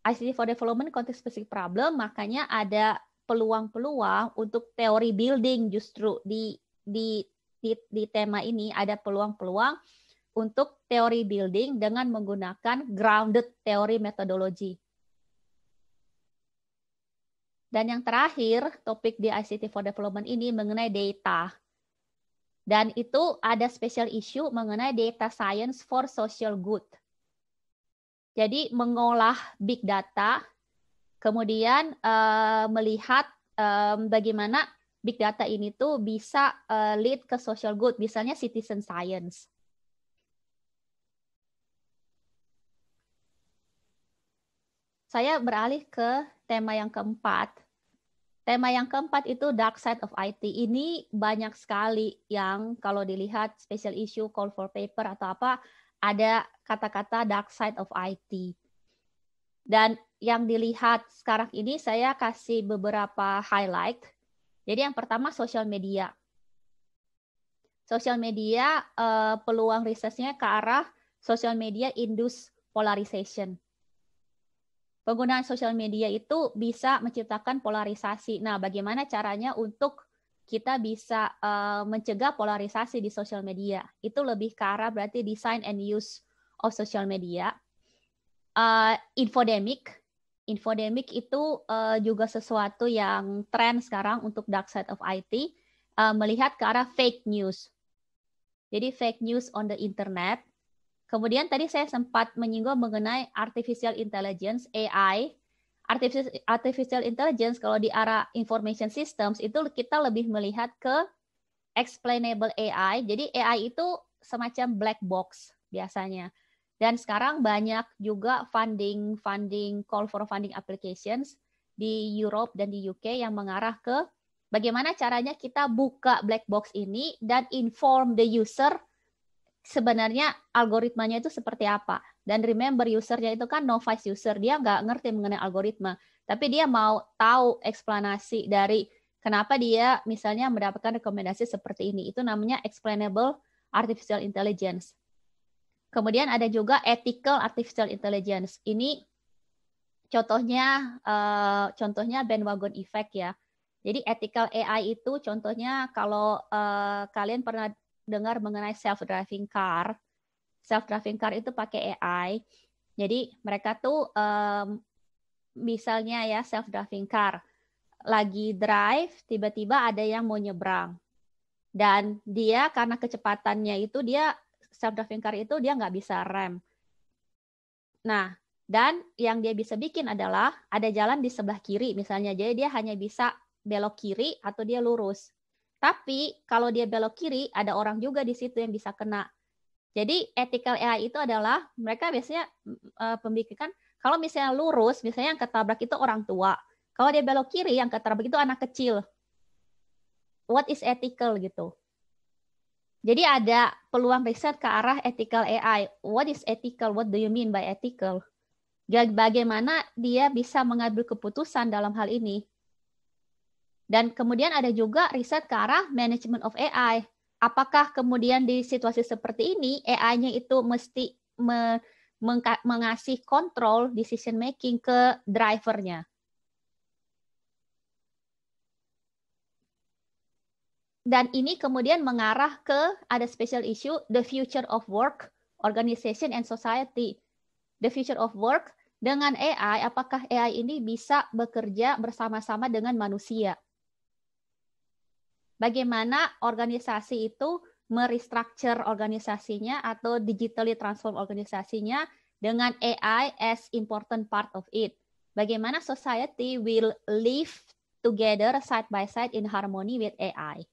Speaker 3: ICT for development context specific problem, makanya ada peluang-peluang untuk teori building justru di tema ini ada peluang-peluang untuk teori building dengan menggunakan grounded teori metodologi. Dan yang terakhir, topik di ICT for Development ini mengenai data. Dan itu ada special issue mengenai data science for social good. Jadi mengolah big data, kemudian melihat bagaimana big data ini tuh bisa lead ke social good, misalnya citizen science. Saya beralih ke tema yang keempat. Tema yang keempat itu dark side of IT. Ini banyak sekali yang kalau dilihat special issue, call for paper atau apa, ada kata-kata dark side of IT. Dan yang dilihat sekarang ini saya kasih beberapa highlight. Jadi yang pertama social media. Social media peluang risetnya ke arah social media induce polarization. Penggunaan sosial media itu bisa menciptakan polarisasi. Nah, bagaimana caranya untuk kita bisa mencegah polarisasi di sosial media? Itu lebih ke arah berarti design and use of social media. Infodemic itu juga sesuatu yang tren sekarang untuk dark side of IT, melihat ke arah fake news. Jadi fake news on the internet. Kemudian tadi saya sempat menyinggung mengenai artificial intelligence, AI. Artificial intelligence kalau di arah information systems itu kita lebih melihat ke explainable AI. Jadi AI itu semacam black box biasanya. Dan sekarang banyak juga call for funding applications di Europe dan di UK yang mengarah ke Bagaimana caranya kita buka black box ini dan inform the user sebenarnya algoritmanya itu seperti apa. Dan remember, usernya itu kan novice user, dia nggak ngerti mengenai algoritma, tapi dia mau tahu eksplanasi dari kenapa dia misalnya mendapatkan rekomendasi seperti ini. Itu namanya explainable artificial intelligence. Kemudian ada juga ethical artificial intelligence. Ini contohnya bandwagon effect ya. Jadi ethical AI itu contohnya kalau kalian pernah dengar mengenai self-driving car. Self-driving car itu pakai AI. Jadi mereka tuh misalnya ya self-driving car lagi drive, tiba-tiba ada yang mau nyebrang. Dan dia karena kecepatannya itu dia self-driving car itu dia nggak bisa rem. Nah, dan yang dia bisa bikin adalah ada jalan di sebelah kiri misalnya. Jadi dia hanya bisa belok kiri atau dia lurus. Tapi kalau dia belok kiri, ada orang juga di situ yang bisa kena. Jadi ethical AI itu adalah mereka biasanya pembikiran kalau misalnya lurus, misalnya yang ketabrak itu orang tua. Kalau dia belok kiri, yang ketabrak itu anak kecil. What is ethical gitu? Jadi ada peluang riset ke arah ethical AI. What is ethical? What do you mean by ethical? Bagaimana dia bisa mengambil keputusan dalam hal ini? Dan kemudian ada juga riset ke arah management of AI. Apakah kemudian di situasi seperti ini AI-nya itu mesti mengasih kontrol decision making ke drivernya? Dan ini kemudian mengarah ke ada special issue the future of work, organization and society. The future of work dengan AI, apakah AI ini bisa bekerja bersama-sama dengan manusia? Bagaimana organisasi itu merestructure organisasinya atau digitally transform organisasinya dengan AI as important part of it. Bagaimana society will live together side by side in harmony with AI.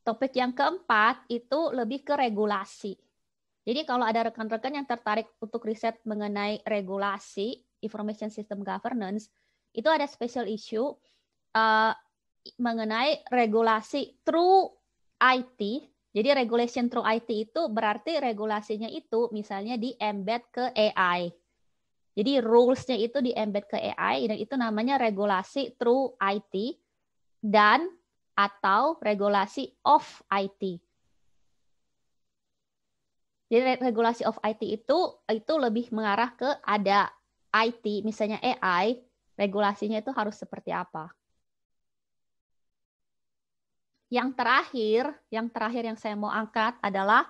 Speaker 3: Topik yang keempat itu lebih ke regulasi. Jadi kalau ada rekan-rekan yang tertarik untuk riset mengenai regulasi, information system governance, itu ada special issue mengenai regulasi through IT. Jadi regulation through IT itu berarti regulasinya itu misalnya di embed ke AI. Jadi rules-nya itu di embed ke AI dan itu namanya regulasi through IT dan atau regulasi of IT. Jadi regulasi of IT itu lebih mengarah ke ada IT, misalnya AI, regulasinya itu harus seperti apa. Yang terakhir yang saya mau angkat adalah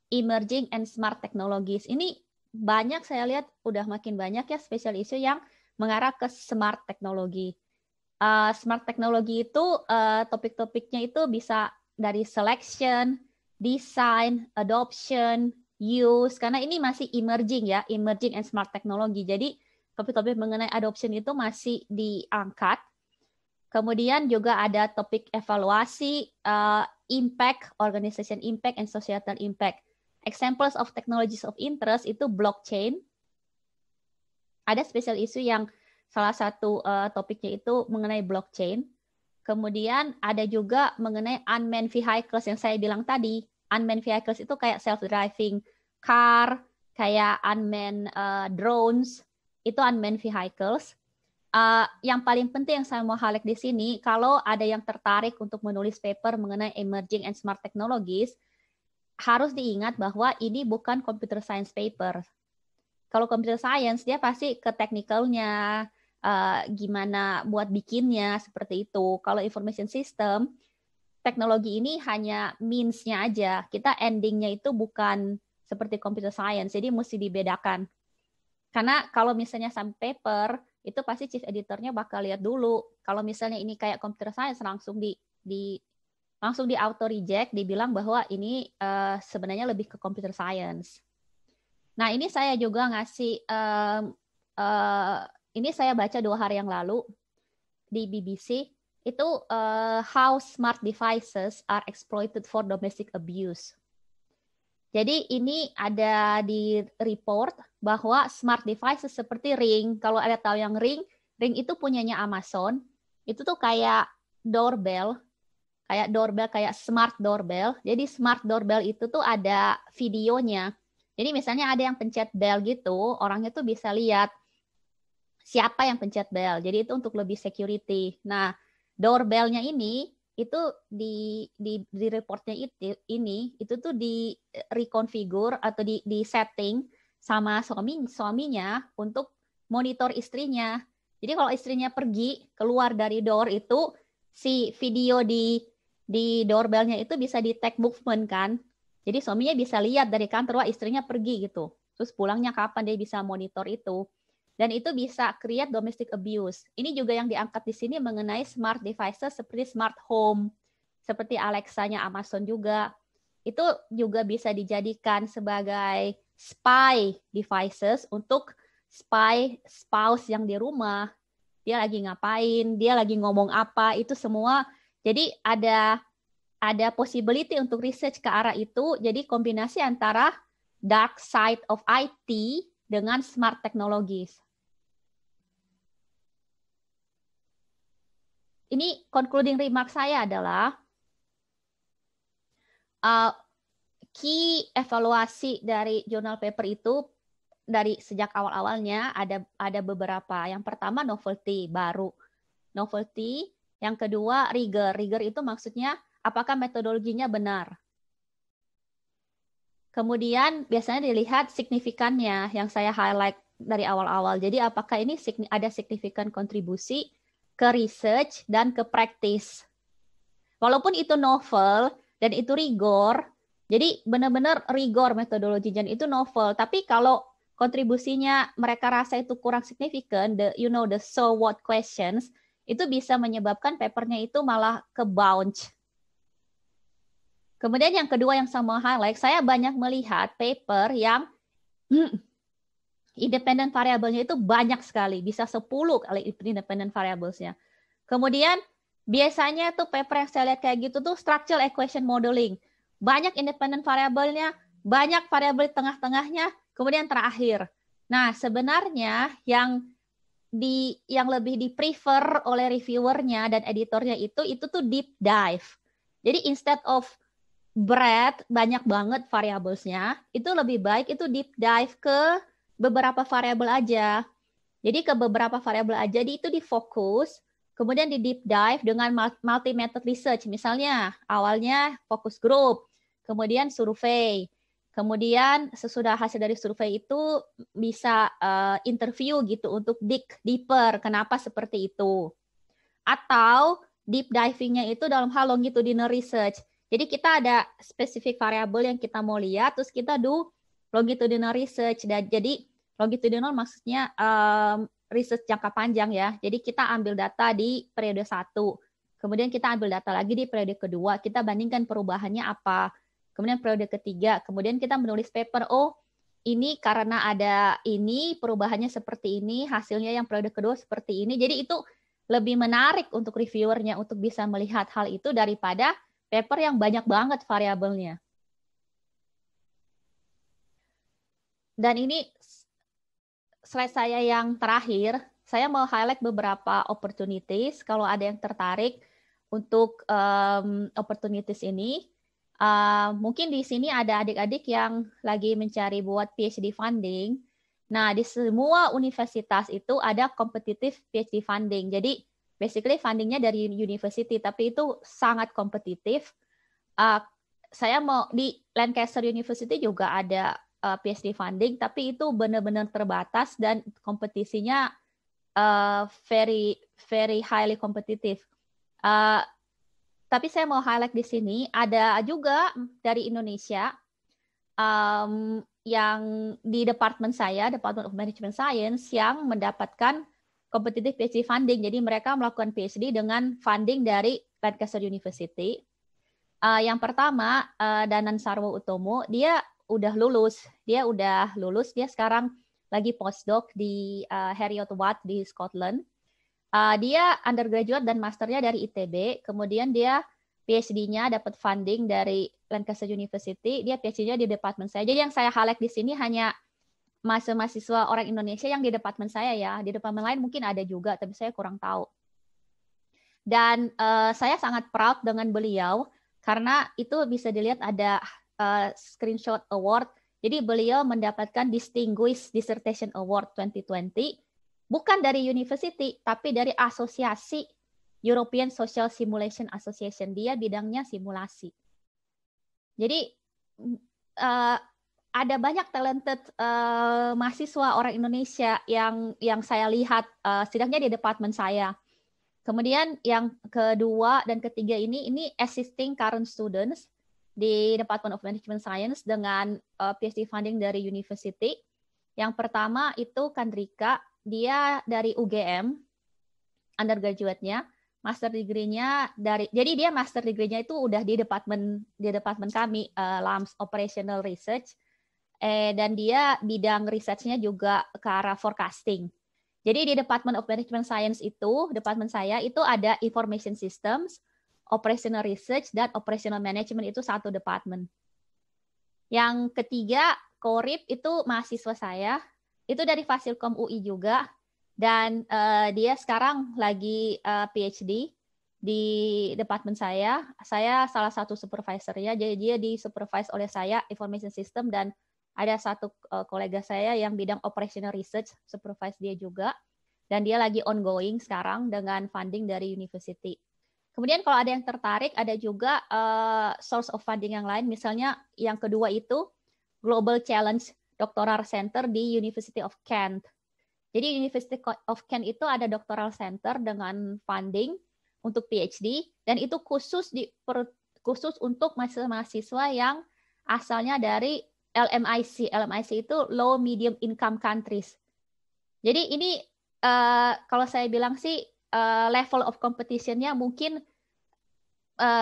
Speaker 3: emerging and smart technologies. Ini banyak saya lihat udah makin banyak ya special issue yang mengarah ke smart technology. Smart technology itu topik-topiknya itu bisa dari selection, design, adoption, use. Karena ini masih emerging ya, emerging and smart technology. Jadi topik-topik mengenai adoption itu masih diangkat. Kemudian juga ada topik evaluasi, impact, organization impact, and societal impact. Examples of technologies of interest itu blockchain. Ada special issue yang salah satu topiknya itu mengenai blockchain. Kemudian ada juga mengenai unmanned vehicles yang saya bilang tadi. Unmanned vehicles itu kayak self-driving car, kayak unmanned drones, itu unmanned vehicles. Yang paling penting yang saya mau highlight di sini, kalau ada yang tertarik untuk menulis paper mengenai emerging and smart technologies, harus diingat bahwa ini bukan computer science paper. Kalau computer science, dia pasti ke technicalnya, gimana buat bikinnya, seperti itu. Kalau information system, teknologi ini hanya means-nya aja. Kita ending-nya itu bukan seperti computer science, jadi mesti dibedakan. Karena kalau misalnya sampai paper, itu pasti chief editornya bakal lihat dulu. Kalau misalnya ini kayak computer science, langsung langsung di auto reject, dibilang bahwa ini sebenarnya lebih ke computer science. Nah, ini saya juga ngasih, ini saya baca 2 hari yang lalu di BBC, itu how smart devices are exploited for domestic abuse. Jadi ini ada di report bahwa smart devices seperti Ring, kalau ada tahu yang Ring Ring itu punyanya Amazon. Itu tuh kayak doorbell, kayak smart doorbell. Jadi smart doorbell itu tuh ada videonya. Jadi misalnya ada yang pencet bell gitu, orangnya tuh bisa lihat siapa yang pencet bell. Jadi itu untuk lebih security. Nah, doorbellnya ini itu di reportnya itu tuh di reconfigure atau di setting sama suaminya untuk monitor istrinya. Jadi kalau istrinya pergi keluar dari door itu, si video di doorbellnya itu bisa detect movement kan. Jadi suaminya bisa lihat dari kantor, wah istrinya pergi gitu. Terus pulangnya kapan, dia bisa monitor itu. Dan itu bisa create domestic abuse. Ini juga yang diangkat di sini mengenai smart devices seperti smart home, seperti Alexa-nya Amazon juga. Itu juga bisa dijadikan sebagai spy devices untuk spy spouse yang di rumah. Dia lagi ngapain, dia lagi ngomong apa, itu semua. Jadi ada possibility untuk research ke arah itu. Jadi kombinasi antara dark side of IT dengan smart technologies. Ini concluding remark saya adalah key evaluasi dari jurnal paper itu dari sejak awal-awalnya ada beberapa. Yang pertama novelty, baru. Novelty. Yang kedua rigor. Rigor itu maksudnya apakah metodologinya benar. Kemudian biasanya dilihat signifikannya yang saya highlight dari awal-awal. Jadi apakah ini ada signifikan kontribusi ke research dan ke practice. Walaupun itu novel dan itu rigor, jadi benar-benar rigor metodologinya itu novel. Tapi kalau kontribusinya mereka rasa itu kurang signifikan, the so what questions, itu bisa menyebabkan papernya itu malah ke bounce. Kemudian yang kedua yang saya mau highlight, saya banyak melihat paper yang independent variabelnya itu banyak sekali, bisa 10 kali independent variablesnya. Kemudian biasanya tuh paper yang saya lihat kayak gitu tuh structural equation modeling. Banyak independent variabelnya, banyak variabel tengah-tengahnya, kemudian terakhir. Nah, sebenarnya yang lebih di-prefer oleh reviewernya dan editornya itu tuh deep dive. Jadi instead of breadth, banyak banget variablesnya, itu lebih baik itu deep dive ke beberapa variabel aja. Jadi ke beberapa variabel aja, itu difokus, kemudian di deep dive dengan multi-method research. Misalnya awalnya focus group, kemudian survei, kemudian sesudah hasil dari survei itu bisa interview gitu untuk dig deeper, kenapa seperti itu. Atau deep diving-nya itu dalam hal longitudinal research. Jadi kita ada spesifik variabel yang kita mau lihat, terus kita do longitudinal research. Dan jadi longitudinal maksudnya research jangka panjang ya. Jadi kita ambil data di periode 1, kemudian kita ambil data lagi di periode kedua, kita bandingkan perubahannya apa. Kemudian periode ketiga, kemudian kita menulis paper, oh ini karena ada ini, perubahannya seperti ini, hasilnya yang periode kedua seperti ini. Jadi itu lebih menarik untuk reviewernya untuk bisa melihat hal itu daripada paper yang banyak banget variabelnya. Dan ini slide saya yang terakhir, saya mau highlight beberapa opportunities. Kalau ada yang tertarik untuk opportunities ini, mungkin di sini ada adik-adik yang lagi mencari buat PhD funding. Nah, di semua universitas itu ada competitive PhD funding. Jadi, basically fundingnya dari university, tapi itu sangat kompetitif. Saya mau di Lancaster University juga ada PhD funding, tapi itu benar-benar terbatas dan kompetisinya very very highly competitive. Tapi saya mau highlight di sini ada juga dari Indonesia yang di departemen saya, Department of Management Science, yang mendapatkan competitive PhD funding. Jadi mereka melakukan PhD dengan funding dari Lancaster University. Yang pertama, Danan Sarwo Utomo, dia udah lulus. Dia sekarang lagi postdoc di Heriot Watt di Scotland. Dia undergraduate dan masternya dari ITB, kemudian dia PhD-nya dapat funding dari Lancaster University, dia PhD-nya di departemen saya. Jadi yang saya highlight di sini hanya mahasiswa orang Indonesia yang di departemen saya ya. Di departemen lain mungkin ada juga, tapi saya kurang tahu. Dan saya sangat proud dengan beliau karena itu bisa dilihat ada screenshot award. Jadi beliau mendapatkan Distinguished Dissertation Award 2020 bukan dari university tapi dari asosiasi European Social Simulation Association. Dia bidangnya simulasi. Jadi ada banyak talented mahasiswa orang Indonesia yang saya lihat setidaknya di departemen saya. Kemudian yang kedua dan ketiga ini assisting current students di Department of Management Science dengan PhD funding dari university. Yang pertama itu Kandrika, dia dari UGM, undergraduate-nya, master degree-nya jadi dia master degree-nya itu udah di departemen kami, LAMS Operational Research, dan dia bidang research-nya juga ke arah forecasting. Jadi di Department of Management Science itu, departemen saya itu ada Information Systems, Operational Research, dan Operational Management itu satu departemen. Yang ketiga, Korip itu mahasiswa saya, itu dari Fasilkom UI juga, dan dia sekarang lagi PhD di departemen saya. Saya salah satu supervisornya, jadi dia disupervise oleh saya, Information System, dan ada satu kolega saya yang bidang Operational Research, supervise dia juga, dan dia lagi ongoing sekarang dengan funding dari university. Kemudian kalau ada yang tertarik, ada juga source of funding yang lain. Misalnya yang kedua itu Global Challenge Doctoral Center di University of Kent. Jadi University of Kent itu ada doctoral center dengan funding untuk PhD, dan itu khusus untuk mahasiswa yang asalnya dari LMIC. LMIC itu Low Medium Income Countries. Jadi ini kalau saya bilang sih level of competition-nya mungkin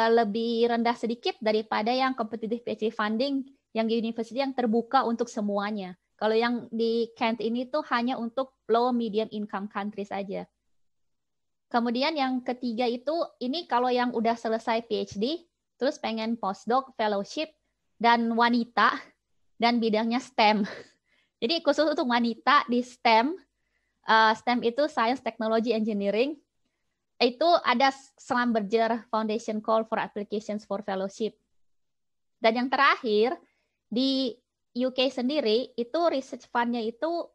Speaker 3: lebih rendah sedikit daripada yang competitive PhD funding yang di university yang terbuka untuk semuanya. Kalau yang di Kent ini tuh hanya untuk low medium income countries saja. Kemudian yang ketiga itu, ini kalau yang udah selesai PhD, terus pengen postdoc, fellowship, dan wanita, dan bidangnya STEM. Jadi khusus untuk wanita di STEM, STEM itu Science, Technology, Engineering, itu ada Schlumberger Foundation Call for Applications for Fellowship. Dan yang terakhir, di UK sendiri, itu research fund-nya itu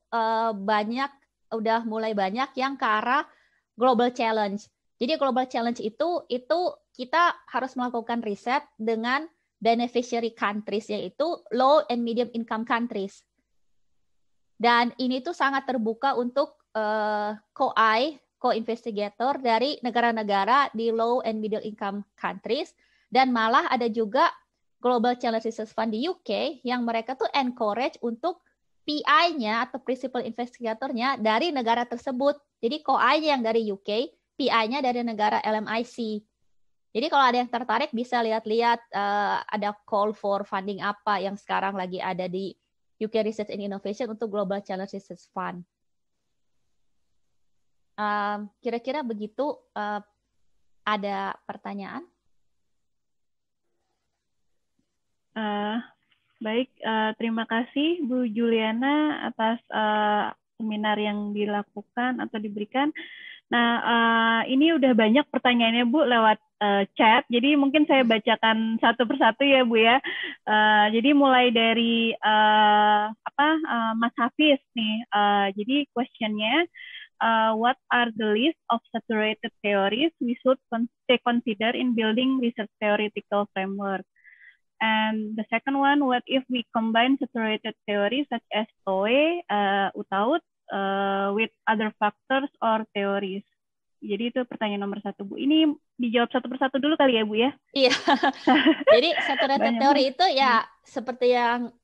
Speaker 3: udah mulai banyak yang ke arah Global Challenge. Jadi Global Challenge itu kita harus melakukan riset dengan beneficiary countries, yaitu low and medium income countries. Dan ini tuh sangat terbuka untuk co-investigator dari negara-negara di low and middle income countries, dan malah ada juga Global Challenge Research Fund di UK yang mereka tuh encourage untuk PI-nya atau principal investigator-nya dari negara tersebut. Jadi co-I-nya yang dari UK, PI-nya dari negara LMIC. Jadi kalau ada yang tertarik bisa lihat-lihat ada call for funding apa yang sekarang lagi ada di UK Research and Innovation untuk Global Challenge Research Fund. Kira-kira begitu. Ada pertanyaan?
Speaker 2: Baik, terima kasih Bu Juliana atas seminar yang dilakukan atau diberikan. Nah, ini udah banyak pertanyaannya Bu lewat chat, jadi mungkin saya bacakan satu persatu ya Bu ya. Jadi mulai dari Mas Hafiz nih. Jadi questionnya, what are the list of saturated theories we should consider in building research theoretical framework? And the second one, what if we combine saturated theories such as TOE, UTAUT, with other factors or theories? Jadi itu pertanyaan nomor satu, Bu. Ini dijawab satu persatu dulu kali ya, Bu ya?
Speaker 3: Iya. Jadi saturated theory itu ya seperti yang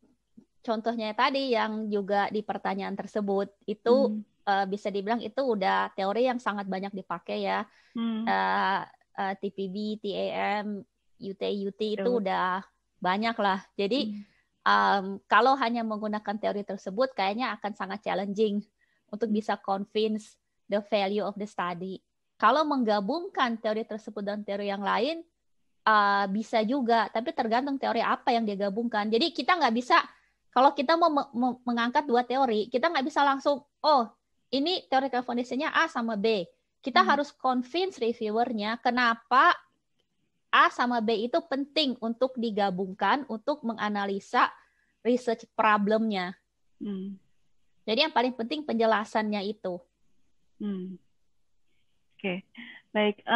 Speaker 3: contohnya tadi yang juga di pertanyaan tersebut itu bisa dibilang itu udah teori yang sangat banyak dipakai ya. TPB, TAM, UT itu udah banyak lah. Jadi kalau hanya menggunakan teori tersebut kayaknya akan sangat challenging untuk bisa convince the value of the study. Kalau menggabungkan teori tersebut dan teori yang lain bisa juga, tapi tergantung teori apa yang digabungkan. Jadi kita nggak bisa kalau kita mau mengangkat dua teori, kita nggak bisa langsung, oh ini theoretical foundation-nya A sama B. Kita harus convince reviewernya kenapa A sama B itu penting untuk digabungkan untuk menganalisa research problemnya. Jadi yang paling penting penjelasannya itu.
Speaker 2: Oke. Baik,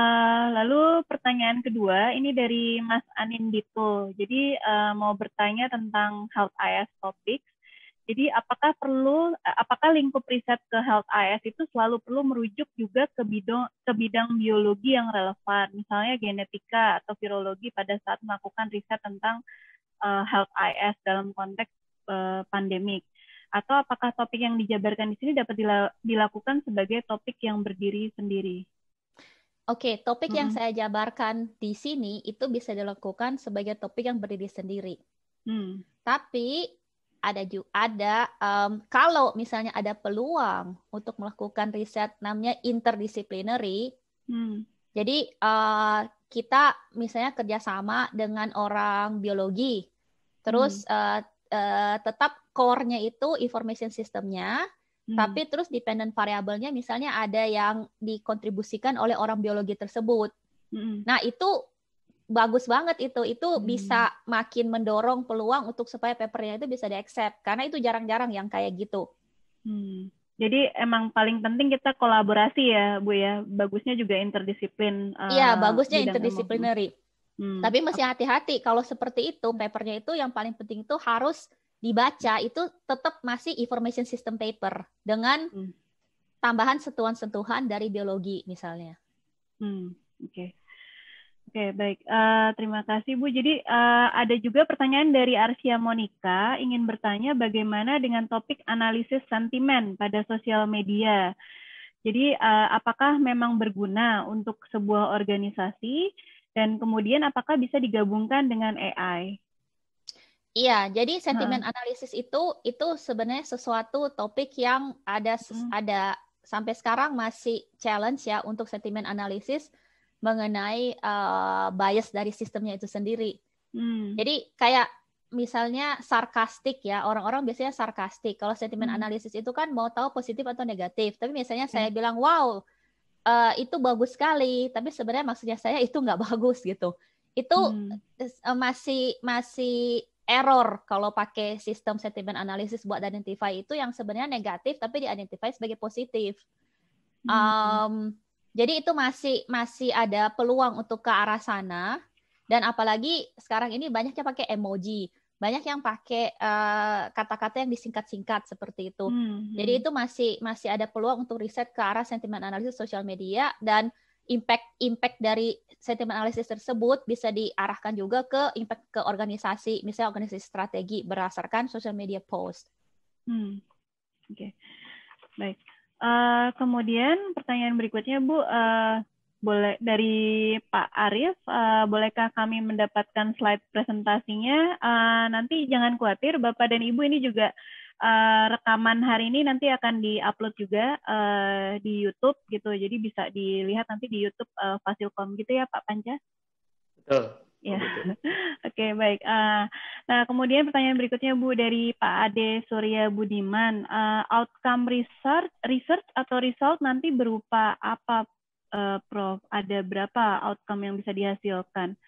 Speaker 2: lalu pertanyaan kedua, ini dari Mas Anindito. Jadi mau bertanya tentang Health IS Topics. Jadi apakah lingkup riset ke Health IS itu selalu perlu merujuk juga ke bidang biologi yang relevan, misalnya genetika atau virologi pada saat melakukan riset tentang Health IS dalam konteks pandemik? Atau apakah topik yang dijabarkan di sini dapat dilakukan sebagai topik yang berdiri sendiri?
Speaker 3: Oke, topik yang saya jabarkan di sini itu bisa dilakukan sebagai topik yang berdiri sendiri. Tapi kalau misalnya ada peluang untuk melakukan riset namanya interdisciplinary, jadi kita misalnya kerjasama dengan orang biologi, terus tetap core-nya itu information system-nya, tapi terus dependent variabelnya misalnya ada yang dikontribusikan oleh orang biologi tersebut. Nah, itu bagus banget itu bisa makin mendorong peluang untuk supaya papernya itu bisa di-accept, karena itu jarang-jarang yang kayak gitu.
Speaker 2: Jadi emang paling penting kita kolaborasi ya, Bu ya. Bagusnya juga interdisiplin.
Speaker 3: Iya, bagusnya interdisciplinary. Tapi mesti hati-hati kalau seperti itu, papernya itu yang paling penting itu harus dibaca itu tetap masih information system paper dengan tambahan sentuhan-sentuhan dari biologi misalnya.
Speaker 2: Oke, baik. Terima kasih Bu. Jadi ada juga pertanyaan dari Arsia Monica, ingin bertanya bagaimana dengan topik analisis sentimen pada sosial media. Jadi apakah memang berguna untuk sebuah organisasi dan kemudian apakah bisa digabungkan dengan AI?
Speaker 3: Iya, jadi sentimen analisis itu sebenarnya sesuatu topik yang ada sampai sekarang masih challenge ya untuk sentimen analisis mengenai bias dari sistemnya itu sendiri. Jadi kayak misalnya sarkastik ya, orang-orang biasanya sarkastik. Kalau sentimen analisis itu kan mau tahu positif atau negatif. Tapi misalnya saya bilang, wow, itu bagus sekali. Tapi sebenarnya maksudnya saya itu nggak bagus gitu. Itu masih error kalau pakai sistem sentimen analisis buat identify itu yang sebenarnya negatif tapi di-identify sebagai positif. Jadi itu masih ada peluang untuk ke arah sana, dan apalagi sekarang ini banyaknya pakai emoji, banyak yang pakai kata-kata yang disingkat-singkat seperti itu. Jadi itu masih ada peluang untuk riset ke arah sentimen analisis sosial media, dan impact dari sentimen analisis tersebut bisa diarahkan juga ke impact ke organisasi, misalnya organisasi strategi berdasarkan social media post.
Speaker 2: Oke. Baik. Kemudian pertanyaan berikutnya Bu, boleh dari Pak Arif, bolehkah kami mendapatkan slide presentasinya? Nanti jangan khawatir, Bapak dan Ibu, ini juga rekaman hari ini nanti akan di-upload juga di YouTube gitu, jadi bisa dilihat nanti di YouTube Fasilkom gitu ya Pak Panca?
Speaker 1: Betul.
Speaker 2: Ya, oke, baik. Nah, kemudian pertanyaan berikutnya Bu dari Pak Ade Surya Budiman, outcome research atau result nanti berupa apa, Prof? Ada berapa outcome yang bisa dihasilkan?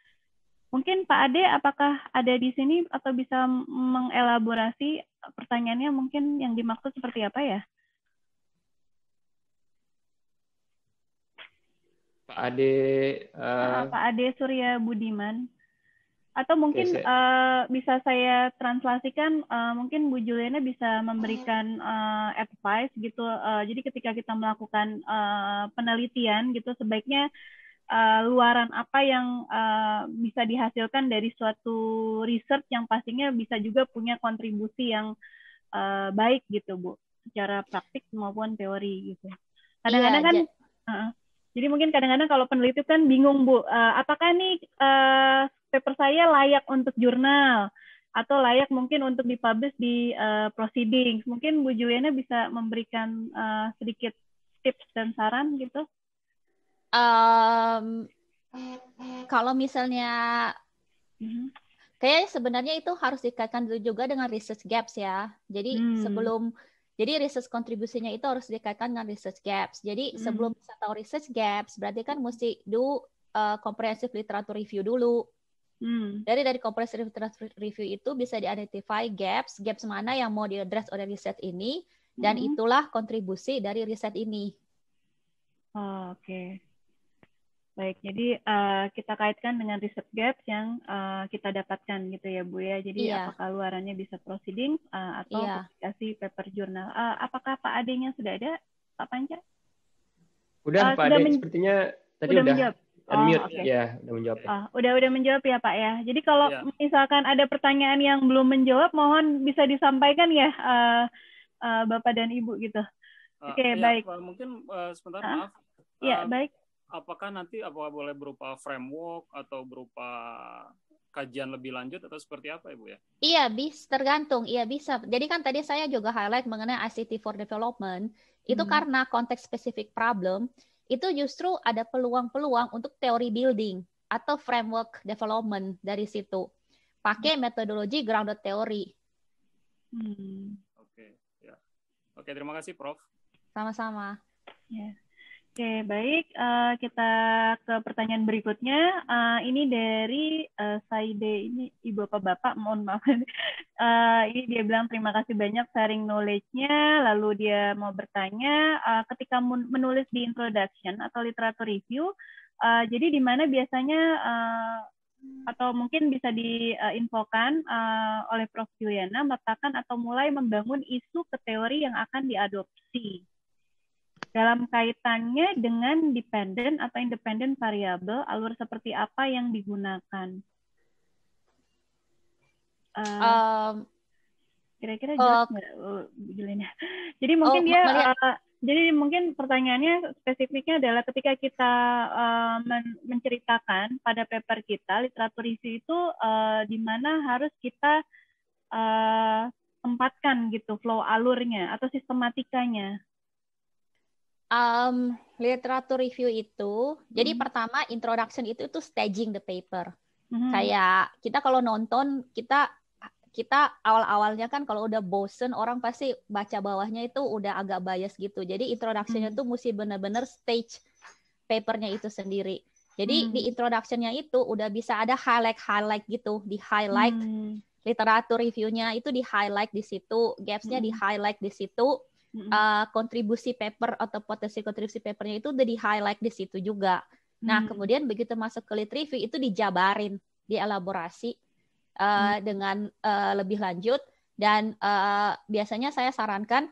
Speaker 2: Mungkin Pak Ade, apakah ada di sini atau bisa mengelaborasi pertanyaannya, mungkin yang dimaksud seperti apa ya?
Speaker 1: Pak Ade.
Speaker 2: Pak Ade Surya Budiman. Atau mungkin bisa saya translasikan, mungkin Bu Juliana bisa memberikan advice gitu. Jadi ketika kita melakukan penelitian gitu, sebaiknya luaran apa yang bisa dihasilkan dari suatu research yang pastinya bisa juga punya kontribusi yang baik gitu Bu, secara praktik maupun teori gitu. Kadang-kadang kan, jadi mungkin kadang-kadang kalau peneliti kan bingung Bu, apakah nih paper saya layak untuk jurnal atau layak mungkin untuk dipublish di proceedings. Mungkin Bu Juliana bisa memberikan sedikit tips dan saran gitu.
Speaker 3: Kalau misalnya Kayaknya sebenarnya itu harus dikaitkan dulu juga dengan research gaps ya. Jadi jadi research kontribusinya itu harus dikaitkan dengan research gaps. Jadi sebelum bisa tahu research gaps, berarti kan mesti do comprehensive literature review dulu. Dari comprehensive literature review itu bisa di-identify gaps mana yang mau di-address oleh riset ini, dan itulah kontribusi dari riset ini.
Speaker 2: Oke. Baik, jadi kita kaitkan dengan research gaps yang kita dapatkan gitu ya Bu ya. Jadi apakah luarannya bisa proceeding atau publikasi paper jurnal. Apakah Pak Ade-nya sudah ada, Pak Panca?
Speaker 1: Udah Pak Ade, sepertinya tadi udah
Speaker 2: menjawab.
Speaker 1: Unmute, ya udah menjawab. Ya.
Speaker 2: Udah menjawab ya Pak ya. Jadi kalau misalkan ada pertanyaan yang belum menjawab, mohon bisa disampaikan ya Bapak dan Ibu gitu. Oke, baik.
Speaker 4: Mungkin sebentar maaf.
Speaker 2: Iya, baik.
Speaker 4: Apakah boleh berupa framework atau berupa kajian lebih lanjut atau seperti apa Ibu ya?
Speaker 3: Iya, tergantung. Iya, bisa. Jadi kan tadi saya juga highlight mengenai ICT for Development. Itu karena konteks spesifik problem, itu justru ada peluang-peluang untuk teori building atau framework development dari situ. Pakai metodologi grounded theory.
Speaker 4: Oke, terima kasih Prof.
Speaker 3: Sama-sama.
Speaker 2: Ya. Oke, baik. Kita ke pertanyaan berikutnya. Ini dari Saide, ini Ibu apa Bapak, mohon maaf. Ini dia bilang terima kasih banyak sharing knowledge-nya, lalu dia mau bertanya, ketika menulis di introduction atau literature review, jadi di mana biasanya, atau mungkin bisa diinfokan oleh Prof. Juliana, meletakkan atau mulai membangun isu ke teori yang akan diadopsi. Dalam kaitannya dengan dependent atau independent variable, alur seperti apa yang digunakan? Kira-kira jelas nggak, Bu Juliana? Jadi mungkin jadi mungkin pertanyaannya spesifiknya adalah ketika kita menceritakan pada paper kita, literatur review itu di mana harus kita tempatkan gitu flow alurnya atau sistematikanya.
Speaker 3: Literatur review itu, jadi pertama introduction itu staging the paper. Kayak kita kalau nonton, kita awal-awalnya kan kalau udah bosen, orang pasti baca bawahnya itu udah agak bias gitu. Jadi introduction-nya tuh mesti benar-benar stage papernya itu sendiri. Jadi di introduction-nya itu udah bisa ada highlight gitu, di highlight literatur review-nya itu di highlight di situ, gaps-nya di highlight di situ. Kontribusi paper atau potensi kontribusi papernya itu udah di highlight di situ juga. Nah kemudian begitu masuk ke lit review itu dijabarin, dielaborasi dengan lebih lanjut, dan biasanya saya sarankan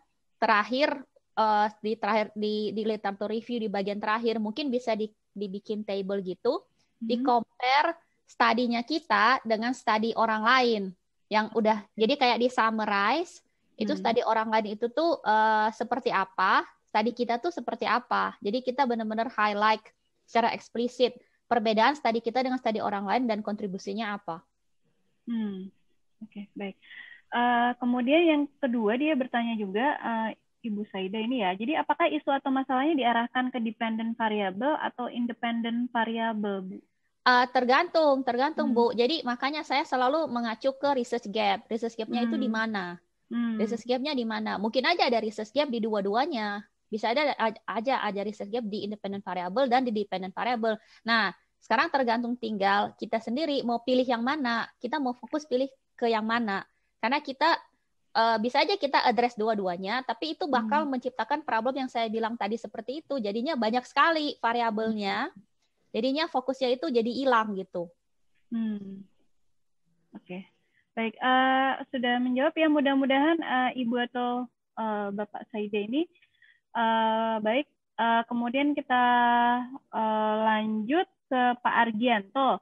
Speaker 3: di literatur review di bagian terakhir mungkin bisa dibikin table gitu, di compare studinya kita dengan studi orang lain yang udah, jadi kayak di summarize. Itu studi orang lain itu tuh seperti apa, studi kita tuh seperti apa. Jadi kita benar-benar highlight secara eksplisit perbedaan studi kita dengan studi orang lain dan kontribusinya apa.
Speaker 2: Oke, baik. Kemudian yang kedua dia bertanya juga, Ibu Saida ini ya, jadi apakah isu atau masalahnya diarahkan ke dependent variable atau independent variable, Bu?
Speaker 3: Tergantung Bu. Jadi makanya saya selalu mengacu ke research gap. Research gap-nya itu di mana? Research gap-nya di mana? Mungkin aja ada research gap di dua-duanya. Bisa ada research gap di independent variable dan di dependent variable. Nah, sekarang tergantung tinggal kita sendiri mau pilih yang mana. Kita mau fokus pilih ke yang mana. Karena kita bisa aja kita address dua-duanya, tapi itu bakal menciptakan problem yang saya bilang tadi seperti itu. Jadinya banyak sekali variabelnya. Jadinya fokusnya itu jadi hilang gitu.
Speaker 2: Oke. Baik, sudah menjawab ya, mudah-mudahan Ibu atau Bapak Saida ini. Baik, kemudian kita lanjut ke Pak Argianto.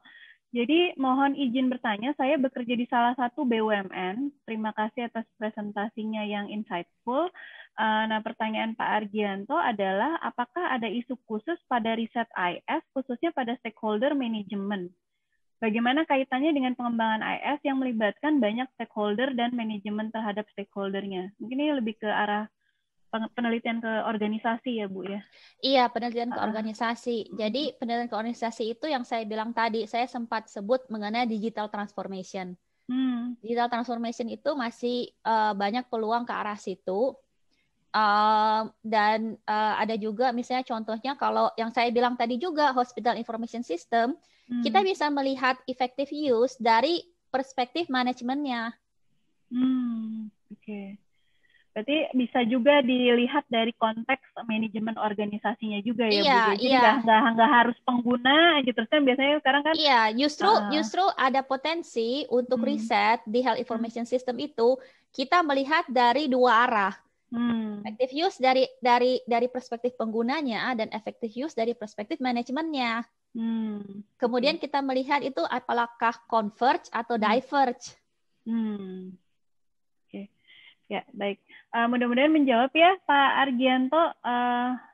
Speaker 2: Jadi mohon izin bertanya, saya bekerja di salah satu BUMN. Terima kasih atas presentasinya yang insightful. Nah, pertanyaan Pak Argianto adalah apakah ada isu khusus pada riset IS, khususnya pada stakeholder management? Bagaimana kaitannya dengan pengembangan IS yang melibatkan banyak stakeholder dan manajemen terhadap stakeholdernya? Mungkin ini lebih ke arah penelitian ke organisasi ya, Bu ya?
Speaker 3: Iya, penelitian ke organisasi. Jadi penelitian ke organisasi itu yang saya bilang tadi, saya sempat sebut mengenai digital transformation. Digital transformation itu masih banyak peluang ke arah situ. Dan ada juga misalnya contohnya kalau yang saya bilang tadi juga hospital information system, kita bisa melihat effective use dari perspektif manajemennya.
Speaker 2: Oke. Berarti bisa juga dilihat dari konteks manajemen organisasinya juga ya,
Speaker 3: Iya,
Speaker 2: Bu. Jadi nggak harus pengguna aja, terus kan biasanya sekarang kan.
Speaker 3: Iya, justru ada potensi untuk riset di health information system itu kita melihat dari dua arah. Effective use dari perspektif penggunanya dan effective use dari perspektif manajemennya. Kemudian kita melihat itu apakah converge atau diverge.
Speaker 2: Ya, baik. Mudah-mudahan menjawab ya, Pak Argianto.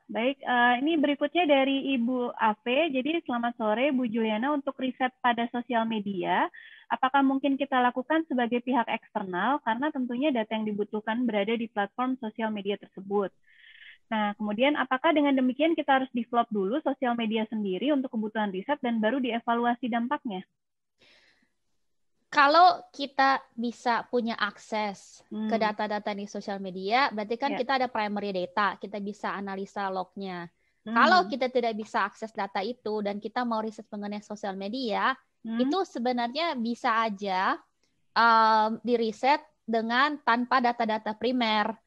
Speaker 2: Baik, ini berikutnya dari Ibu Ave. Jadi selamat sore, Bu Juliana. Untuk riset pada sosial media, apakah mungkin kita lakukan sebagai pihak eksternal? Karena tentunya data yang dibutuhkan berada di platform sosial media tersebut. Nah, kemudian apakah dengan demikian kita harus develop dulu sosial media sendiri untuk kebutuhan riset dan baru dievaluasi dampaknya?
Speaker 3: Kalau kita bisa punya akses ke data-data di sosial media, berarti kan kita ada primary data, kita bisa analisa lognya. Kalau kita tidak bisa akses data itu dan kita mau riset mengenai sosial media, itu sebenarnya bisa aja diriset dengan tanpa data-data primer.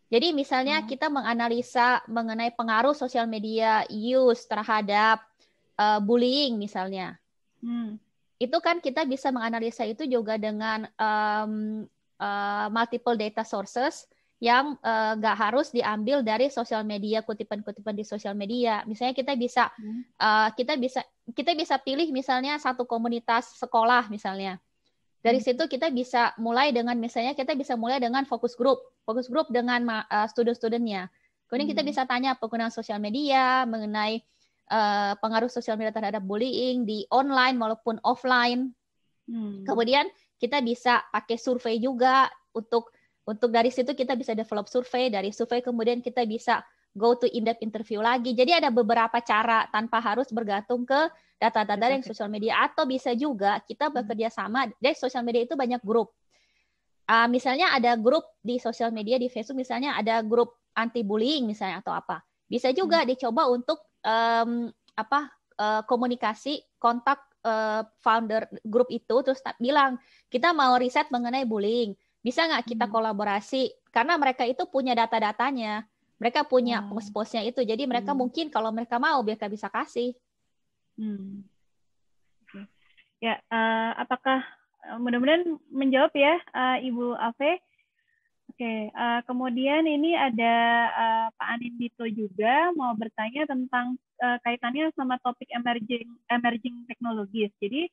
Speaker 3: Jadi misalnya kita menganalisa mengenai pengaruh sosial media use terhadap bullying misalnya. Itu kan kita bisa menganalisa itu juga dengan multiple data sources yang nggak harus diambil dari sosial media, kutipan-kutipan di sosial media. Misalnya kita bisa pilih misalnya satu komunitas sekolah misalnya. Dari situ kita bisa mulai dengan misalnya kita bisa mulai dengan fokus grup dengan student-studentnya. Kemudian kita bisa tanya penggunaan sosial media mengenai pengaruh sosial media terhadap bullying di online maupun offline. Kemudian kita bisa pakai survei juga untuk dari situ kita bisa develop survei, dari survei kemudian kita bisa go to in-depth interview lagi. Jadi ada beberapa cara tanpa harus bergantung ke data-data yang sosial media, atau bisa juga kita bekerja sama. Dari sosial media itu banyak grup. Misalnya ada grup di sosial media di Facebook, misalnya ada grup anti bullying misalnya atau apa. Bisa juga dicoba untuk komunikasi kontak founder grup itu, terus bilang kita mau riset mengenai bullying, bisa nggak kita kolaborasi, karena mereka itu punya data-datanya, mereka punya post-postnya itu, jadi mereka mungkin kalau mereka mau mereka bisa kasih.
Speaker 2: Ya, apakah mudah-mudahan menjawab ya, Ibu Ave. Oke, kemudian ini ada Pak Anindito juga mau bertanya tentang kaitannya sama topik emerging technologies. Jadi,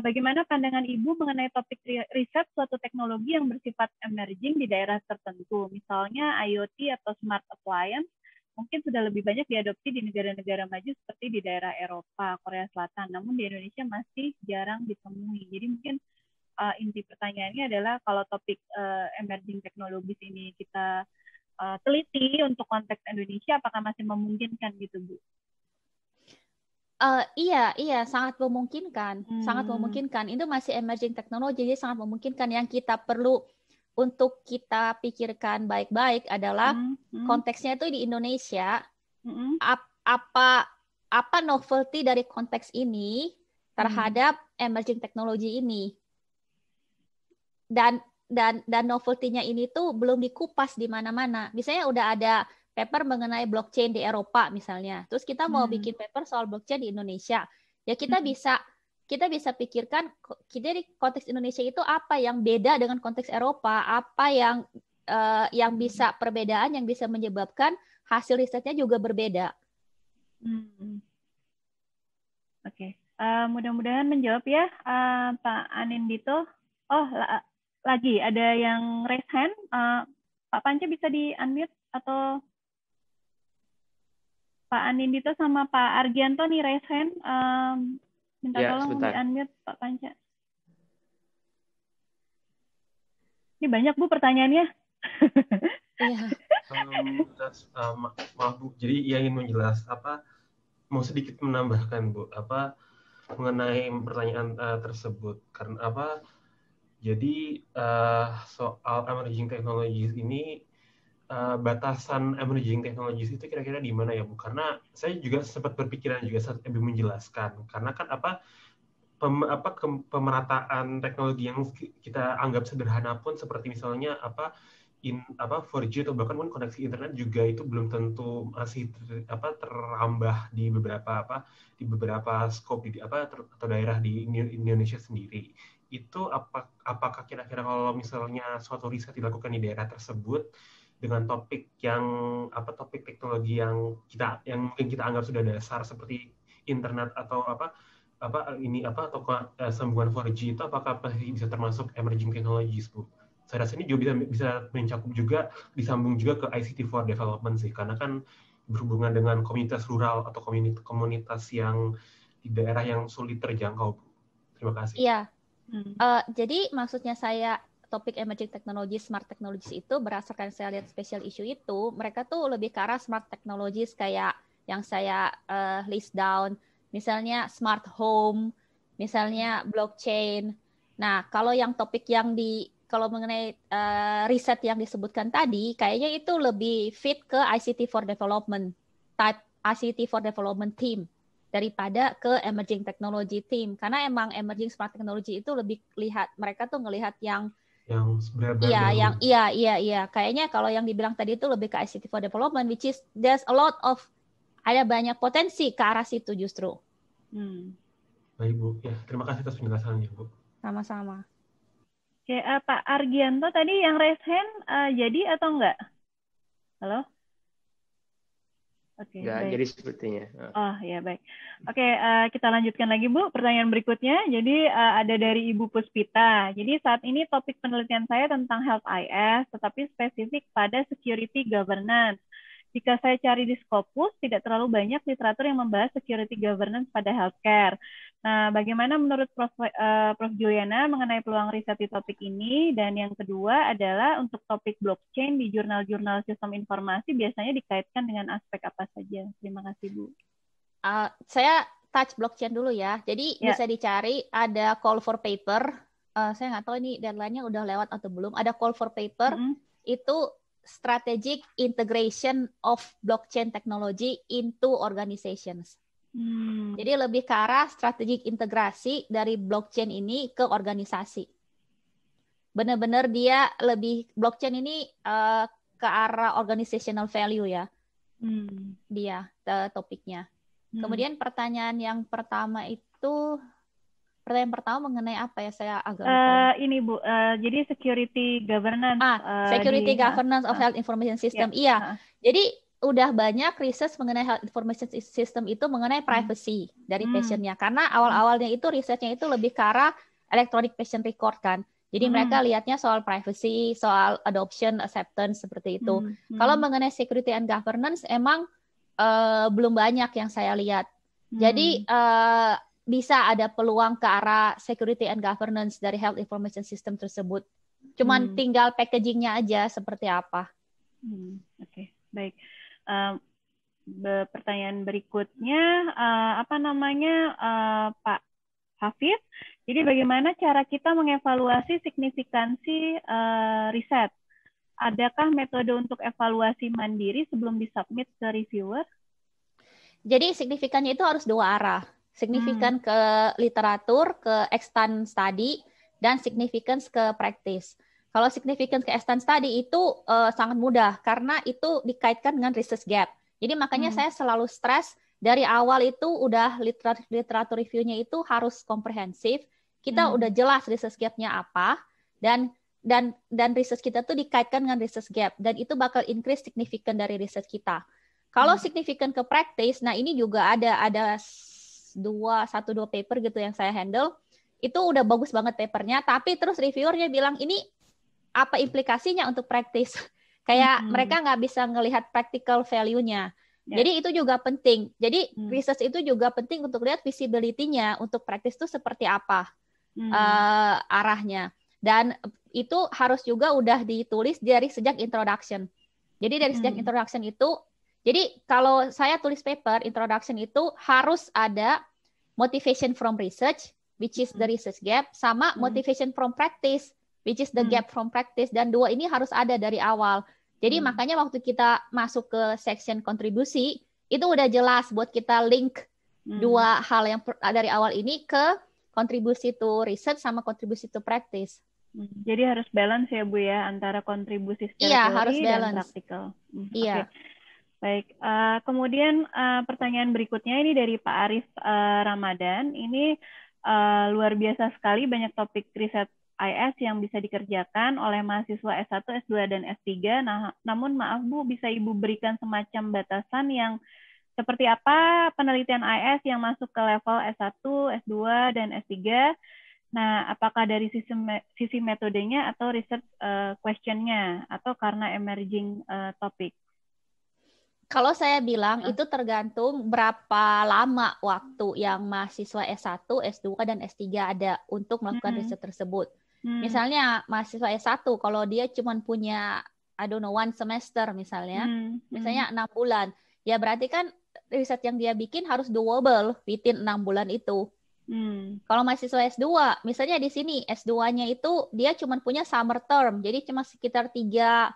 Speaker 2: bagaimana pandangan Ibu mengenai topik riset suatu teknologi yang bersifat emerging di daerah tertentu, misalnya IoT atau smart appliance, mungkin sudah lebih banyak diadopsi di negara-negara maju seperti di daerah Eropa, Korea Selatan, namun di Indonesia masih jarang ditemui. Jadi mungkin inti pertanyaannya adalah kalau topik emerging technologies ini kita teliti untuk konteks Indonesia, apakah masih memungkinkan gitu, Bu?
Speaker 3: Iya, sangat memungkinkan, sangat memungkinkan. Itu masih emerging technology, jadi sangat memungkinkan. Yang kita perlu untuk kita pikirkan baik-baik adalah konteksnya itu di Indonesia. Apa novelty dari konteks ini terhadap emerging technology ini? Dan novelty-nya ini tuh belum dikupas di mana-mana. Misalnya udah ada paper mengenai blockchain di Eropa misalnya. Terus kita mau bikin paper soal blockchain di Indonesia. Ya kita bisa pikirkan di konteks Indonesia itu apa yang beda dengan konteks Eropa, apa yang bisa perbedaan yang bisa menyebabkan hasil risetnya juga berbeda.
Speaker 2: Oke. Mudah-mudahan menjawab ya, Pak Anindito. Lagi ada yang raise hand. Pak Panca bisa di-unmute atau Pak Anindito sama Pak Argianto nih raise hand. Minta tolong di-unmute Pak Panca. Ini banyak Bu pertanyaannya.
Speaker 3: Iya.
Speaker 5: Maaf Bu, jadi ingin mau sedikit menambahkan Bu, mengenai pertanyaan tersebut, karena jadi soal emerging technologies ini, batasan emerging technologies itu kira-kira di mana ya Bu? Karena saya juga sempat berpikiran juga saat Ibu menjelaskan, karena kan pemerataan teknologi yang kita anggap sederhana pun seperti misalnya 4G atau bahkan pun koneksi internet juga itu belum tentu masih terambah di beberapa scope atau daerah di Indonesia sendiri. Itu apakah kira-kira kalau misalnya suatu riset dilakukan di daerah tersebut dengan topik teknologi yang mungkin kita anggap sudah dasar seperti internet atau sambungan 4G itu apakah bisa termasuk emerging technologies Bu? Saya rasa ini juga bisa mencakup juga, disambung juga ke ICT for development sih, karena kan berhubungan dengan komunitas rural atau komunitas yang di daerah yang sulit terjangkau Bu. Terima kasih.
Speaker 3: Iya. Jadi maksudnya saya topik emerging technologies, smart technologies itu berdasarkan saya lihat special issue itu, mereka tuh lebih ke arah smart technologies kayak yang saya list down, misalnya smart home, misalnya blockchain. Nah, kalau yang topik yang kalau mengenai riset yang disebutkan tadi, kayaknya itu lebih fit ke ICT for development, type ICT for development team daripada ke emerging technology team. Karena emang emerging smart technology itu lebih mereka tuh ngelihat yang Iya. Kayaknya kalau yang dibilang tadi itu lebih ke ICT for development, which is ada banyak potensi ke arah situ justru.
Speaker 5: Baik Bu, ya terima kasih atas penjelasannya Bu.
Speaker 3: Sama-sama.
Speaker 2: Oke, Pak Argianto tadi yang raise hand jadi atau enggak? Halo? Oke,
Speaker 1: enggak, jadi sepertinya.
Speaker 2: Oh ya baik. Oke, kita lanjutkan lagi Bu. Pertanyaan berikutnya. Jadi ada dari Ibu Puspita. Jadi saat ini topik penelitian saya tentang Health IS, tetapi spesifik pada security governance. Jika saya cari di Scopus, tidak terlalu banyak literatur yang membahas security governance pada healthcare. Nah, bagaimana menurut Prof. Juliana mengenai peluang riset di topik ini? Dan yang kedua adalah untuk topik blockchain di jurnal-jurnal sistem informasi biasanya dikaitkan dengan aspek apa saja? Terima kasih, Bu.
Speaker 3: Saya touch blockchain dulu ya. Jadi bisa dicari, ada call for paper. Saya nggak tahu ini deadline-nya udah lewat atau belum. Ada call for paper, itu strategic integration of blockchain technology into organizations. Jadi lebih ke arah strategic integrasi dari blockchain ini ke organisasi. Benar-benar dia blockchain ini ke arah organizational value ya. Dia topiknya. Kemudian pertanyaan yang pertama itu mengenai apa ya, saya agak lupa.
Speaker 2: Ini Bu, jadi security governance.
Speaker 3: Security governance of health information system. Iya. Jadi udah banyak riset mengenai health information system itu mengenai privacy dari patientnya. Karena awal-awalnya itu risetnya itu lebih ke arah electronic patient record kan. Jadi mereka lihatnya soal privacy, soal adoption, acceptance seperti itu. Kalau mengenai security and governance emang belum banyak yang saya lihat. Jadi bisa ada peluang ke arah security and governance dari health information system tersebut. Cuman tinggal packagingnya aja seperti apa.
Speaker 2: Oke, baik. Pertanyaan berikutnya, Pak Hafiz. Jadi bagaimana cara kita mengevaluasi signifikansi riset? Adakah metode untuk evaluasi mandiri sebelum disubmit ke reviewer?
Speaker 3: Jadi signifikannya itu harus dua arah. Signifikan ke literatur, ke extant study, dan significance ke practice. Kalau significance ke extant study itu sangat mudah, karena itu dikaitkan dengan research gap. Jadi makanya saya selalu stress, dari awal itu udah literatur review-nya itu harus komprehensif, kita udah jelas research gap-nya apa, dan research kita tuh dikaitkan dengan research gap, dan itu bakal increase signifikan dari research kita. Kalau signifikan ke practice, nah ini juga ada satu dua paper gitu yang saya handle, itu udah bagus banget papernya, tapi terus reviewernya bilang ini apa implikasinya untuk practice? Kayak mereka nggak bisa ngelihat practical value-nya. Jadi itu juga penting. Jadi research itu juga penting untuk lihat visibility-nya untuk practice itu seperti apa arahnya. Dan itu harus juga udah ditulis dari sejak introduction. Jadi dari sejak introduction itu, jadi kalau saya tulis paper, introduction itu harus ada motivation from research, which is the research gap, sama motivation from practice, which is the gap from practice. Dan dua ini harus ada dari awal. Jadi makanya waktu kita masuk ke section kontribusi, itu udah jelas buat kita link dua hal yang dari awal ini ke kontribusi to research sama kontribusi to practice.
Speaker 2: Jadi harus balance ya Bu ya, antara kontribusi secara teori
Speaker 3: harus
Speaker 2: dan praktikal.
Speaker 3: Iya.
Speaker 2: Okay. Baik, kemudian pertanyaan berikutnya ini dari Pak Arif Ramadan. Ini luar biasa sekali banyak topik riset IS yang bisa dikerjakan oleh mahasiswa S1, S2, dan S3. Nah, namun maaf Bu, bisa Ibu berikan semacam batasan yang seperti apa penelitian IS yang masuk ke level S1, S2, dan S3? Nah, apakah dari sisi metodenya atau research question-nya, atau karena emerging topic?
Speaker 3: Kalau saya bilang itu tergantung berapa lama waktu yang mahasiswa S1, S2, dan S3 ada untuk melakukan riset tersebut. Misalnya mahasiswa S1, kalau dia cuma punya, I don't know, 1 semester misalnya, misalnya 6 bulan, ya berarti kan riset yang dia bikin harus doable within 6 bulan itu. Kalau mahasiswa S2, misalnya di sini S2-nya itu dia cuma punya summer term, jadi cuma sekitar 3-4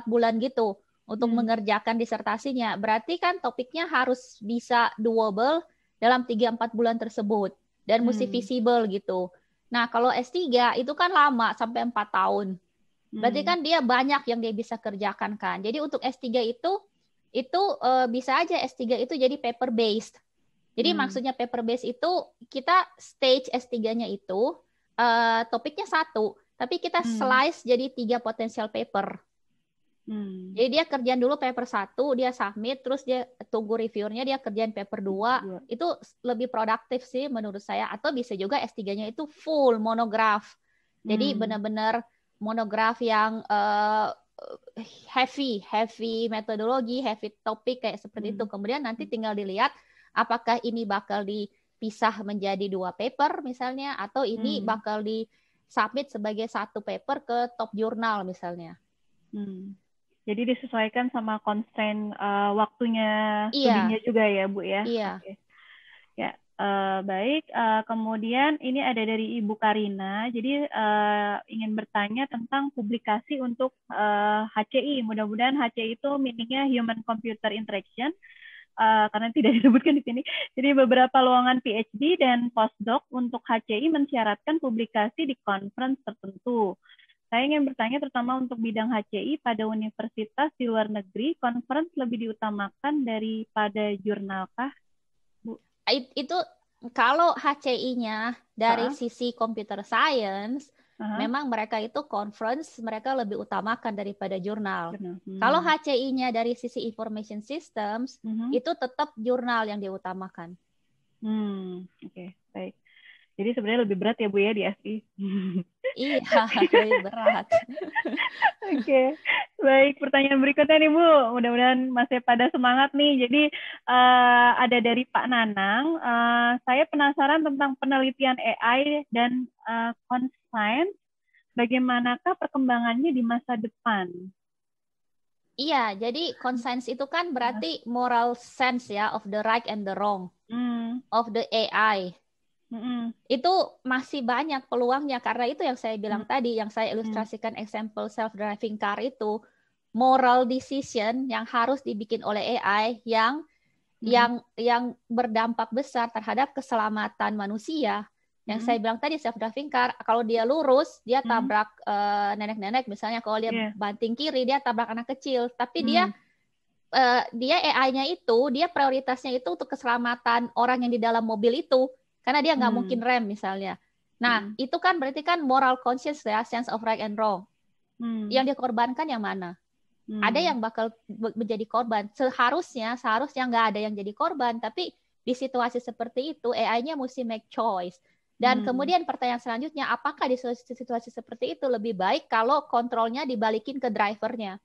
Speaker 3: bulan gitu untuk mengerjakan disertasinya. Berarti kan topiknya harus bisa doable dalam 3-4 bulan tersebut dan mesti visible gitu. Nah, kalau S3 itu kan lama, sampai 4 tahun. Berarti kan dia banyak yang dia bisa kerjakan kan. Jadi untuk S3 itu bisa aja S3 itu jadi paper based. Jadi maksudnya paper based itu kita stage S3-nya itu topiknya 1, tapi kita slice jadi 3 potensial paper. Jadi dia kerjaan dulu paper 1, dia submit, terus dia tunggu reviewnya, dia kerjaan paper 2. Itu lebih produktif sih menurut saya. Atau bisa juga S3-nya itu full monograph. Jadi benar-benar monograph yang heavy metodologi, heavy topik kayak seperti itu. Kemudian nanti tinggal dilihat apakah ini bakal dipisah menjadi 2 paper misalnya, atau ini bakal di-submit sebagai 1 paper ke top jurnal misalnya.
Speaker 2: Jadi disesuaikan sama constraint waktunya studinya juga ya Bu ya?
Speaker 3: Iya.
Speaker 2: Okay. Ya, baik. Kemudian ini ada dari Ibu Karina. Jadi ingin bertanya tentang publikasi untuk HCI. Mudah-mudahan HCI itu meaningnya Human Computer Interaction. Karena tidak disebutkan di sini. Jadi beberapa lowongan PhD dan postdoc untuk HCI mensyaratkan publikasi di conference tertentu. Saya ingin bertanya terutama untuk bidang HCI pada universitas di luar negeri, conference lebih diutamakan daripada jurnal kah, Bu?
Speaker 3: Itu kalau HCI-nya dari sisi computer science, memang mereka itu conference, mereka lebih utamakan daripada jurnal. Kalau HCI-nya dari sisi information systems, itu tetap jurnal yang diutamakan.
Speaker 2: Oke, baik. Jadi sebenarnya lebih berat ya Bu ya di FI.
Speaker 3: Iya, lebih berat.
Speaker 2: Oke, baik. Pertanyaan berikutnya nih Bu, mudah-mudahan masih pada semangat nih. Jadi ada dari Pak Nanang, saya penasaran tentang penelitian AI dan conscience, bagaimanakah perkembangannya di masa depan?
Speaker 3: Iya, jadi conscience itu kan berarti moral sense ya, of the right and the wrong of the AI. Itu masih banyak peluangnya, karena itu yang saya bilang tadi, yang saya ilustrasikan example self-driving car itu, moral decision yang harus dibikin oleh AI yang berdampak besar terhadap keselamatan manusia. Yang saya bilang tadi, self-driving car, kalau dia lurus, dia tabrak nenek-nenek misalnya, kalau dia banting kiri, dia tabrak anak kecil, tapi dia AI-nya itu, dia prioritasnya itu untuk keselamatan orang yang di dalam mobil itu. Karena dia nggak mungkin rem misalnya. Nah, itu kan berarti kan moral conscience ya, sense of right and wrong. Yang dikorbankan yang mana? Ada yang bakal menjadi korban. Seharusnya nggak ada yang jadi korban, tapi di situasi seperti itu, AI-nya mesti make choice. Dan kemudian pertanyaan selanjutnya, apakah di situasi seperti itu lebih baik kalau kontrolnya dibalikin ke drivernya?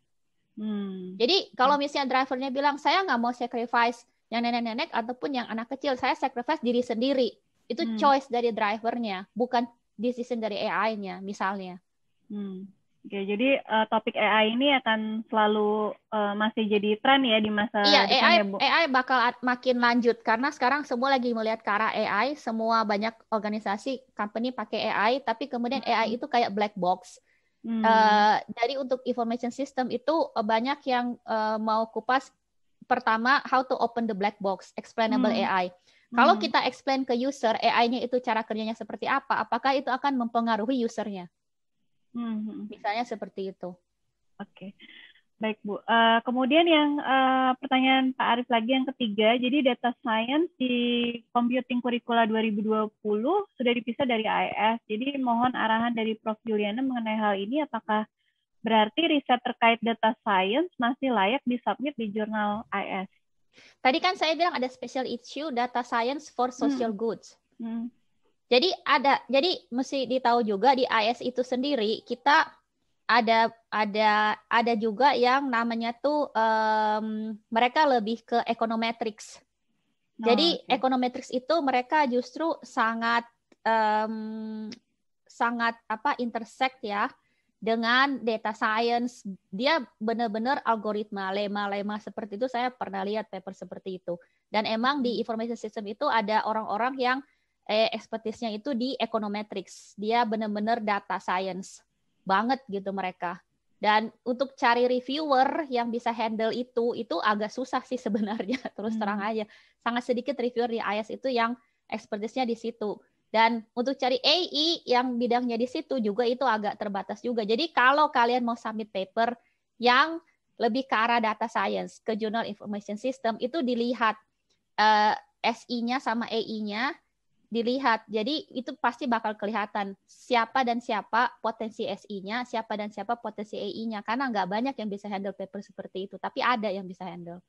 Speaker 3: Jadi kalau misalnya drivernya bilang, saya nggak mau sacrifice yang nenek-nenek ataupun yang anak kecil, saya sacrifice diri sendiri. Itu choice dari drivernya, bukan decision dari AI-nya, misalnya.
Speaker 2: Oke, jadi topik AI ini akan selalu masih jadi tren ya di masa depan ya, Bu?
Speaker 3: AI bakal makin lanjut karena sekarang semua lagi melihat ke arah AI, semua banyak organisasi, company pakai AI, tapi kemudian AI itu kayak black box. Jadi untuk information system itu banyak yang mau kupas pertama how to open the black box, explainable AI. Kalau kita explain ke user AI-nya itu cara kerjanya seperti apa, apakah itu akan mempengaruhi usernya? Misalnya seperti itu.
Speaker 2: Oke, baik Bu. Kemudian yang pertanyaan Pak Arif lagi yang ketiga, jadi data science di Computing Curricula 2020 sudah dipisah dari AIS. Jadi mohon arahan dari Prof. Juliana mengenai hal ini, apakah berarti riset terkait data science masih layak disubmit di jurnal AIS?
Speaker 3: Tadi kan saya bilang ada special issue data science for social goods. Jadi mesti ditahu juga di AIS itu sendiri kita ada juga yang namanya tuh mereka lebih ke econometrics. Jadi econometrics itu mereka justru sangat intersect ya dengan data science. Dia benar-benar algoritma, lema seperti itu. Saya pernah lihat paper seperti itu. Dan emang di information system itu ada orang-orang yang expertise-nya itu di econometrics. Dia benar-benar data science banget gitu mereka. Dan untuk cari reviewer yang bisa handle itu agak susah sih sebenarnya, terus terang aja. Sangat sedikit reviewer di AIS itu yang expertise-nya di situ. Dan untuk cari AI yang bidangnya di situ juga itu agak terbatas juga. Jadi kalau kalian mau submit paper yang lebih ke arah data science ke Journal Information System, itu dilihat SI-nya sama AI-nya dilihat. Jadi itu pasti bakal kelihatan siapa dan siapa potensi SI-nya, siapa dan siapa potensi AI-nya. Karena nggak banyak yang bisa handle paper seperti itu, tapi ada yang bisa handle.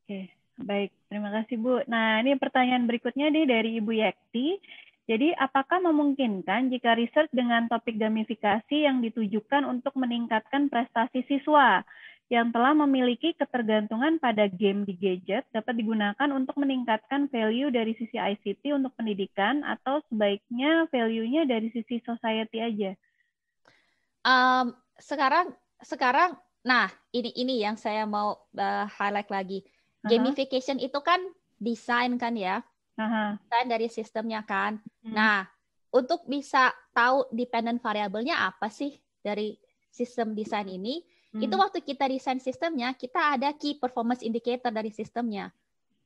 Speaker 2: Oke, baik. Terima kasih, Bu. Nah, ini pertanyaan berikutnya nih dari Ibu Yekti. Jadi, apakah memungkinkan jika research dengan topik gamifikasi yang ditujukan untuk meningkatkan prestasi siswa yang telah memiliki ketergantungan pada game di gadget dapat digunakan untuk meningkatkan value dari sisi ICT untuk pendidikan, atau sebaiknya value-nya dari sisi society aja?
Speaker 3: Sekarang, nah ini yang saya mau highlight lagi. Gamification itu kan desain kan ya, desain dari sistemnya kan. Nah, untuk bisa tahu dependent variable-nya apa sih dari sistem desain ini? Itu waktu kita desain sistemnya, kita ada key performance indicator dari sistemnya.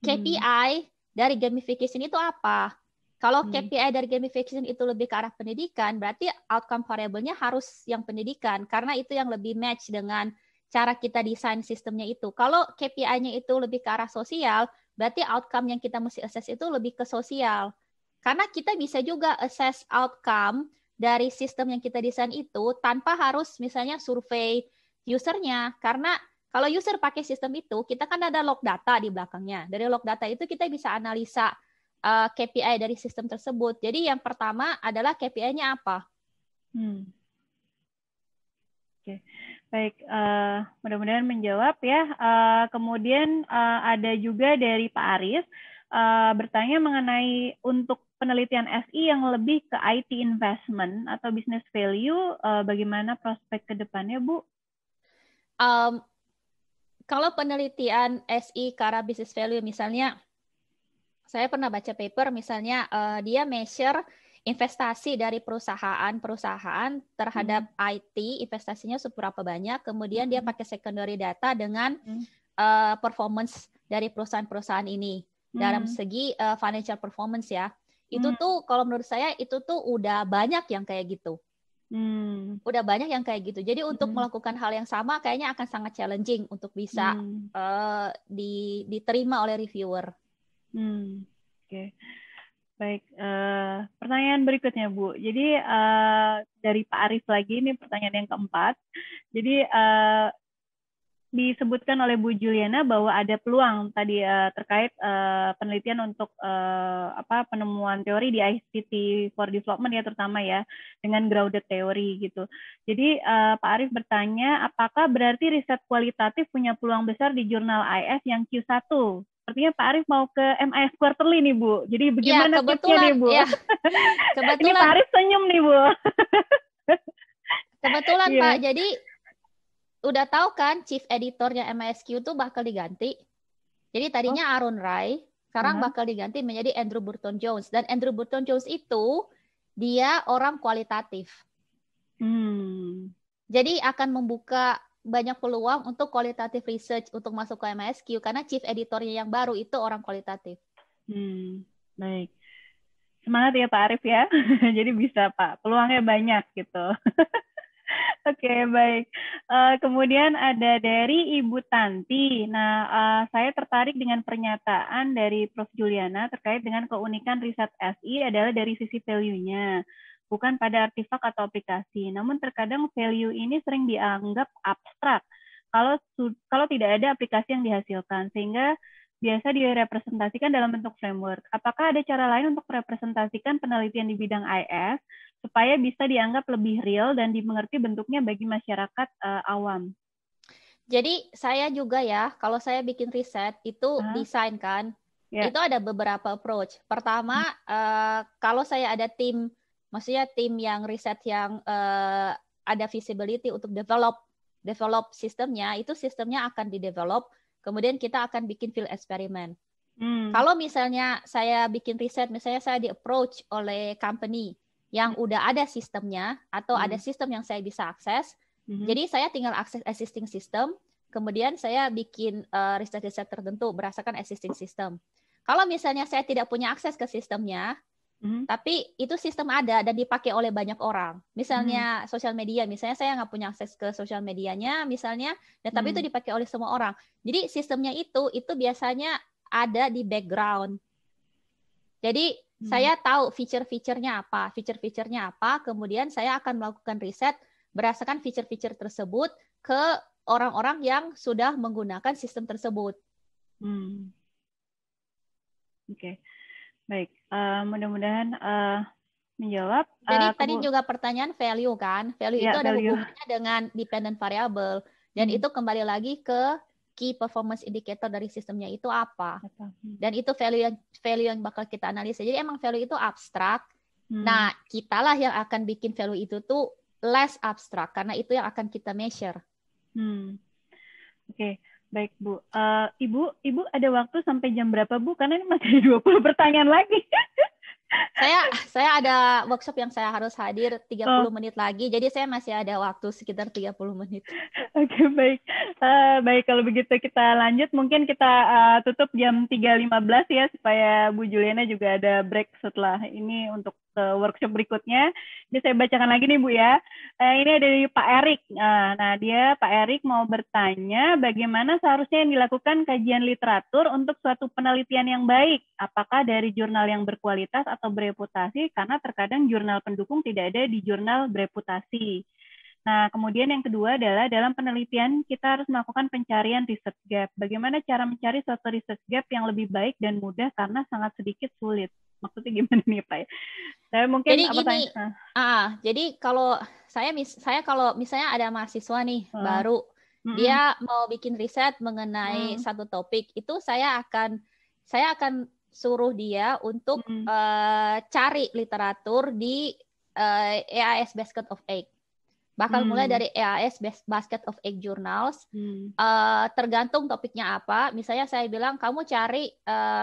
Speaker 3: KPI dari gamification itu apa? Kalau KPI dari gamification itu lebih ke arah pendidikan, berarti outcome variable-nya harus yang pendidikan, karena itu yang lebih match dengan cara kita desain sistemnya itu. Kalau KPI-nya itu lebih ke arah sosial, berarti outcome yang kita mesti assess itu lebih ke sosial. Karena kita bisa juga assess outcome dari sistem yang kita desain itu tanpa harus misalnya survei usernya, karena kalau user pakai sistem itu, kita kan ada log data di belakangnya. Dari log data itu kita bisa analisa KPI dari sistem tersebut. Jadi yang pertama adalah KPI-nya apa?
Speaker 2: Oke, baik. Mudah-mudahan menjawab ya. Kemudian ada juga dari Pak Aris bertanya mengenai untuk penelitian SI yang lebih ke IT investment atau business value, bagaimana prospek ke depannya, Bu?
Speaker 3: Kalau penelitian SI ke arah business value, misalnya saya pernah baca paper, misalnya dia measure investasi dari perusahaan terhadap IT, investasinya seberapa banyak, kemudian dia pakai secondary data dengan performance dari perusahaan-perusahaan ini dalam segi financial performance ya. Itu tuh kalau menurut saya itu tuh udah banyak yang kayak gitu. Udah banyak yang kayak gitu. Jadi untuk melakukan hal yang sama kayaknya akan sangat challenging untuk bisa diterima oleh reviewer.
Speaker 2: Oke. Baik, pertanyaan berikutnya, Bu. Jadi dari Pak Arif lagi, ini pertanyaan yang keempat. Jadi disebutkan oleh Bu Juliana bahwa ada peluang tadi terkait penelitian untuk penemuan teori di ICT for Development ya, terutama ya dengan grounded theory gitu. Jadi Pak Arif bertanya, apakah berarti riset kualitatif punya peluang besar di jurnal IS yang Q1? Sepertinya Pak Arif mau ke MIS Quarterly nih, Bu. Jadi bagaimana tipsnya nih, Bu?
Speaker 3: Ya, kebetulan.
Speaker 2: Ini Pak Arif senyum nih, Bu.
Speaker 3: Kebetulan
Speaker 2: Iya.
Speaker 3: Pak, jadi udah tahu kan chief editornya MISQ itu bakal diganti. Jadi tadinya Aaron Rai, sekarang bakal diganti menjadi Andrew Burton Jones. Dan Andrew Burton Jones itu dia orang kualitatif. Jadi akan membuka banyak peluang untuk qualitative research untuk masuk ke MISQ karena chief editornya yang baru itu orang kualitatif.
Speaker 2: Baik. Semangat ya Pak Arif ya. Jadi bisa Pak, peluangnya banyak gitu. Oke, baik. Kemudian ada dari Ibu Tanti. Nah, saya tertarik dengan pernyataan dari Prof. Juliana terkait dengan keunikan riset SI adalah dari sisi value-nya, bukan pada artefak atau aplikasi. Namun terkadang value ini sering dianggap abstrak kalau tidak ada aplikasi yang dihasilkan, sehingga biasa direpresentasikan dalam bentuk framework. Apakah ada cara lain untuk merepresentasikan penelitian di bidang IS supaya bisa dianggap lebih real dan dimengerti bentuknya bagi masyarakat awam?
Speaker 3: Jadi saya juga ya, kalau saya bikin riset itu desain kan, itu ada beberapa approach. Pertama, kalau saya ada tim, maksudnya tim yang riset yang ada visibility untuk develop sistemnya, itu sistemnya akan di-develop, kemudian kita akan bikin field experiment. Kalau misalnya saya bikin riset, misalnya saya di-approach oleh company yang udah ada sistemnya, atau ada sistem yang saya bisa akses, jadi saya tinggal akses existing system, kemudian saya bikin riset-riset tertentu berdasarkan existing system. Kalau misalnya saya tidak punya akses ke sistemnya, tapi itu sistem ada dan dipakai oleh banyak orang. Misalnya sosial media, misalnya saya nggak punya akses ke sosial medianya, misalnya, dan tapi itu dipakai oleh semua orang. Jadi sistemnya itu biasanya ada di background. Jadi saya tahu fitur-fiturnya apa, kemudian saya akan melakukan riset berdasarkan fitur-fitur tersebut ke orang-orang yang sudah menggunakan sistem tersebut.
Speaker 2: Oke. Baik, mudah-mudahan menjawab.
Speaker 3: Jadi tadi juga pertanyaan value kan, value itu ada hubungannya dengan dependent variable, dan itu kembali lagi ke key performance indicator dari sistemnya itu apa, dan itu value yang bakal kita analisis. Jadi emang value itu abstrak. Nah, kitalah yang akan bikin value itu tuh less abstrak karena itu yang akan kita measure.
Speaker 2: Oke. Baik, Bu. Ibu ada waktu sampai jam berapa, Bu? Karena ini masih 20 pertanyaan lagi.
Speaker 3: Saya ada workshop yang saya harus hadir 30 menit lagi, jadi saya masih ada waktu sekitar 30 menit.
Speaker 2: Oke, baik. Baik, kalau begitu kita lanjut. Mungkin kita tutup jam 3.15 ya, supaya Bu Juliana juga ada break setelah ini untuk workshop berikutnya. Jadi saya bacakan lagi nih, Bu ya. Ini dari Pak Erik. Nah, Pak Erik mau bertanya bagaimana seharusnya yang dilakukan kajian literatur untuk suatu penelitian yang baik. Apakah dari jurnal yang berkualitas atau bereputasi? Karena terkadang jurnal pendukung tidak ada di jurnal bereputasi. Nah, kemudian yang kedua adalah dalam penelitian kita harus melakukan pencarian research gap. Bagaimana cara mencari suatu research gap yang lebih baik dan mudah karena sangat sedikit sulit. Maksudnya gimana nih, Pak? Saya mungkin
Speaker 3: jadi gini, jadi kalau saya kalau misalnya ada mahasiswa nih baru, dia mau bikin riset mengenai satu topik, itu saya akan suruh dia untuk cari literatur di EAS Basket of Egg. Bakal mulai dari EAS Basket of Egg Journals, tergantung topiknya apa. Misalnya saya bilang, kamu cari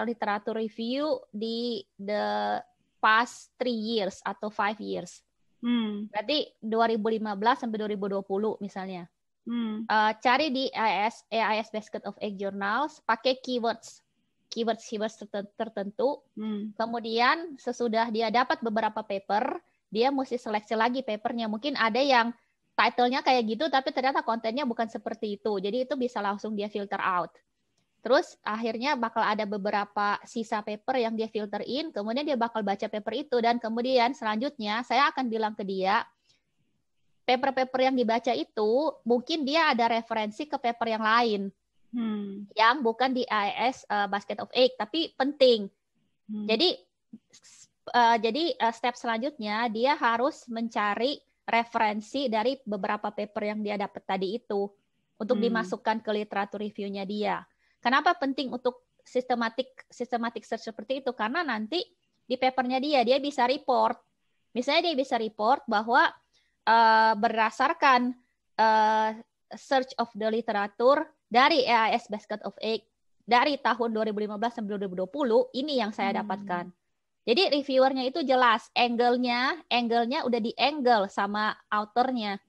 Speaker 3: literatur review di the past 3 years atau 5 years. Berarti 2015 sampai 2020 misalnya. Cari di EAS Basket of Egg Journals, pakai keywords tertentu. Kemudian sesudah dia dapat beberapa paper, dia mesti seleksi lagi papernya. Mungkin ada yang title-nya kayak gitu, tapi ternyata kontennya bukan seperti itu. Jadi itu bisa langsung dia filter out. Terus akhirnya bakal ada beberapa sisa paper yang dia filter in, kemudian dia bakal baca paper itu, dan kemudian selanjutnya saya akan bilang ke dia, paper-paper yang dibaca itu mungkin dia ada referensi ke paper yang lain, yang bukan di EAS Basket of Egg, tapi penting. Jadi step selanjutnya dia harus mencari referensi dari beberapa paper yang dia dapat tadi itu untuk dimasukkan ke literatur review-nya dia. Kenapa penting untuk systematic search seperti itu? Karena nanti di papernya dia bisa report. Misalnya dia bisa report bahwa berdasarkan search of the literature dari AIS Basket of Egg dari tahun 2015 sampai 2020, ini yang saya dapatkan. Jadi reviewernya itu jelas, angle-nya udah di-angle sama authornya.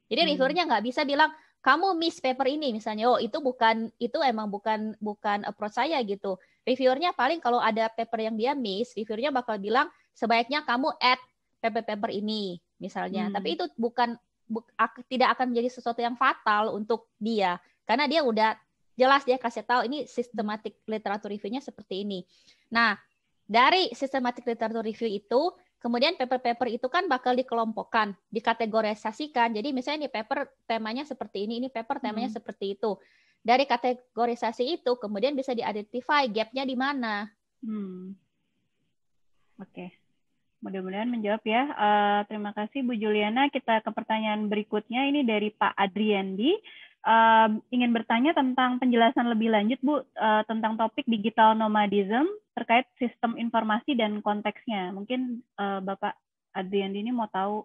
Speaker 3: Jadi reviewernya nggak bisa bilang, kamu miss paper ini misalnya, itu emang bukan approach saya gitu. Reviewernya paling kalau ada paper yang dia miss, reviewernya bakal bilang, sebaiknya kamu add paper ini misalnya. Tapi itu tidak akan menjadi sesuatu yang fatal untuk dia. Karena dia udah jelas dia kasih tahu ini systematic literature review-nya seperti ini. Nah, dari systematic literature review itu, kemudian paper-paper itu kan bakal dikelompokkan, dikategorisasikan. Jadi misalnya ini paper temanya seperti ini paper temanya seperti itu. Dari kategorisasi itu, kemudian bisa di-identify gap-nya di mana.
Speaker 2: Oke. Mudah-mudahan menjawab ya. Terima kasih Bu Juliana. Kita ke pertanyaan berikutnya. Ini dari Pak Adriandi. Ingin bertanya tentang penjelasan lebih lanjut Bu tentang topik digital nomadism terkait sistem informasi dan konteksnya. Mungkin Bapak Adriandi ini mau tahu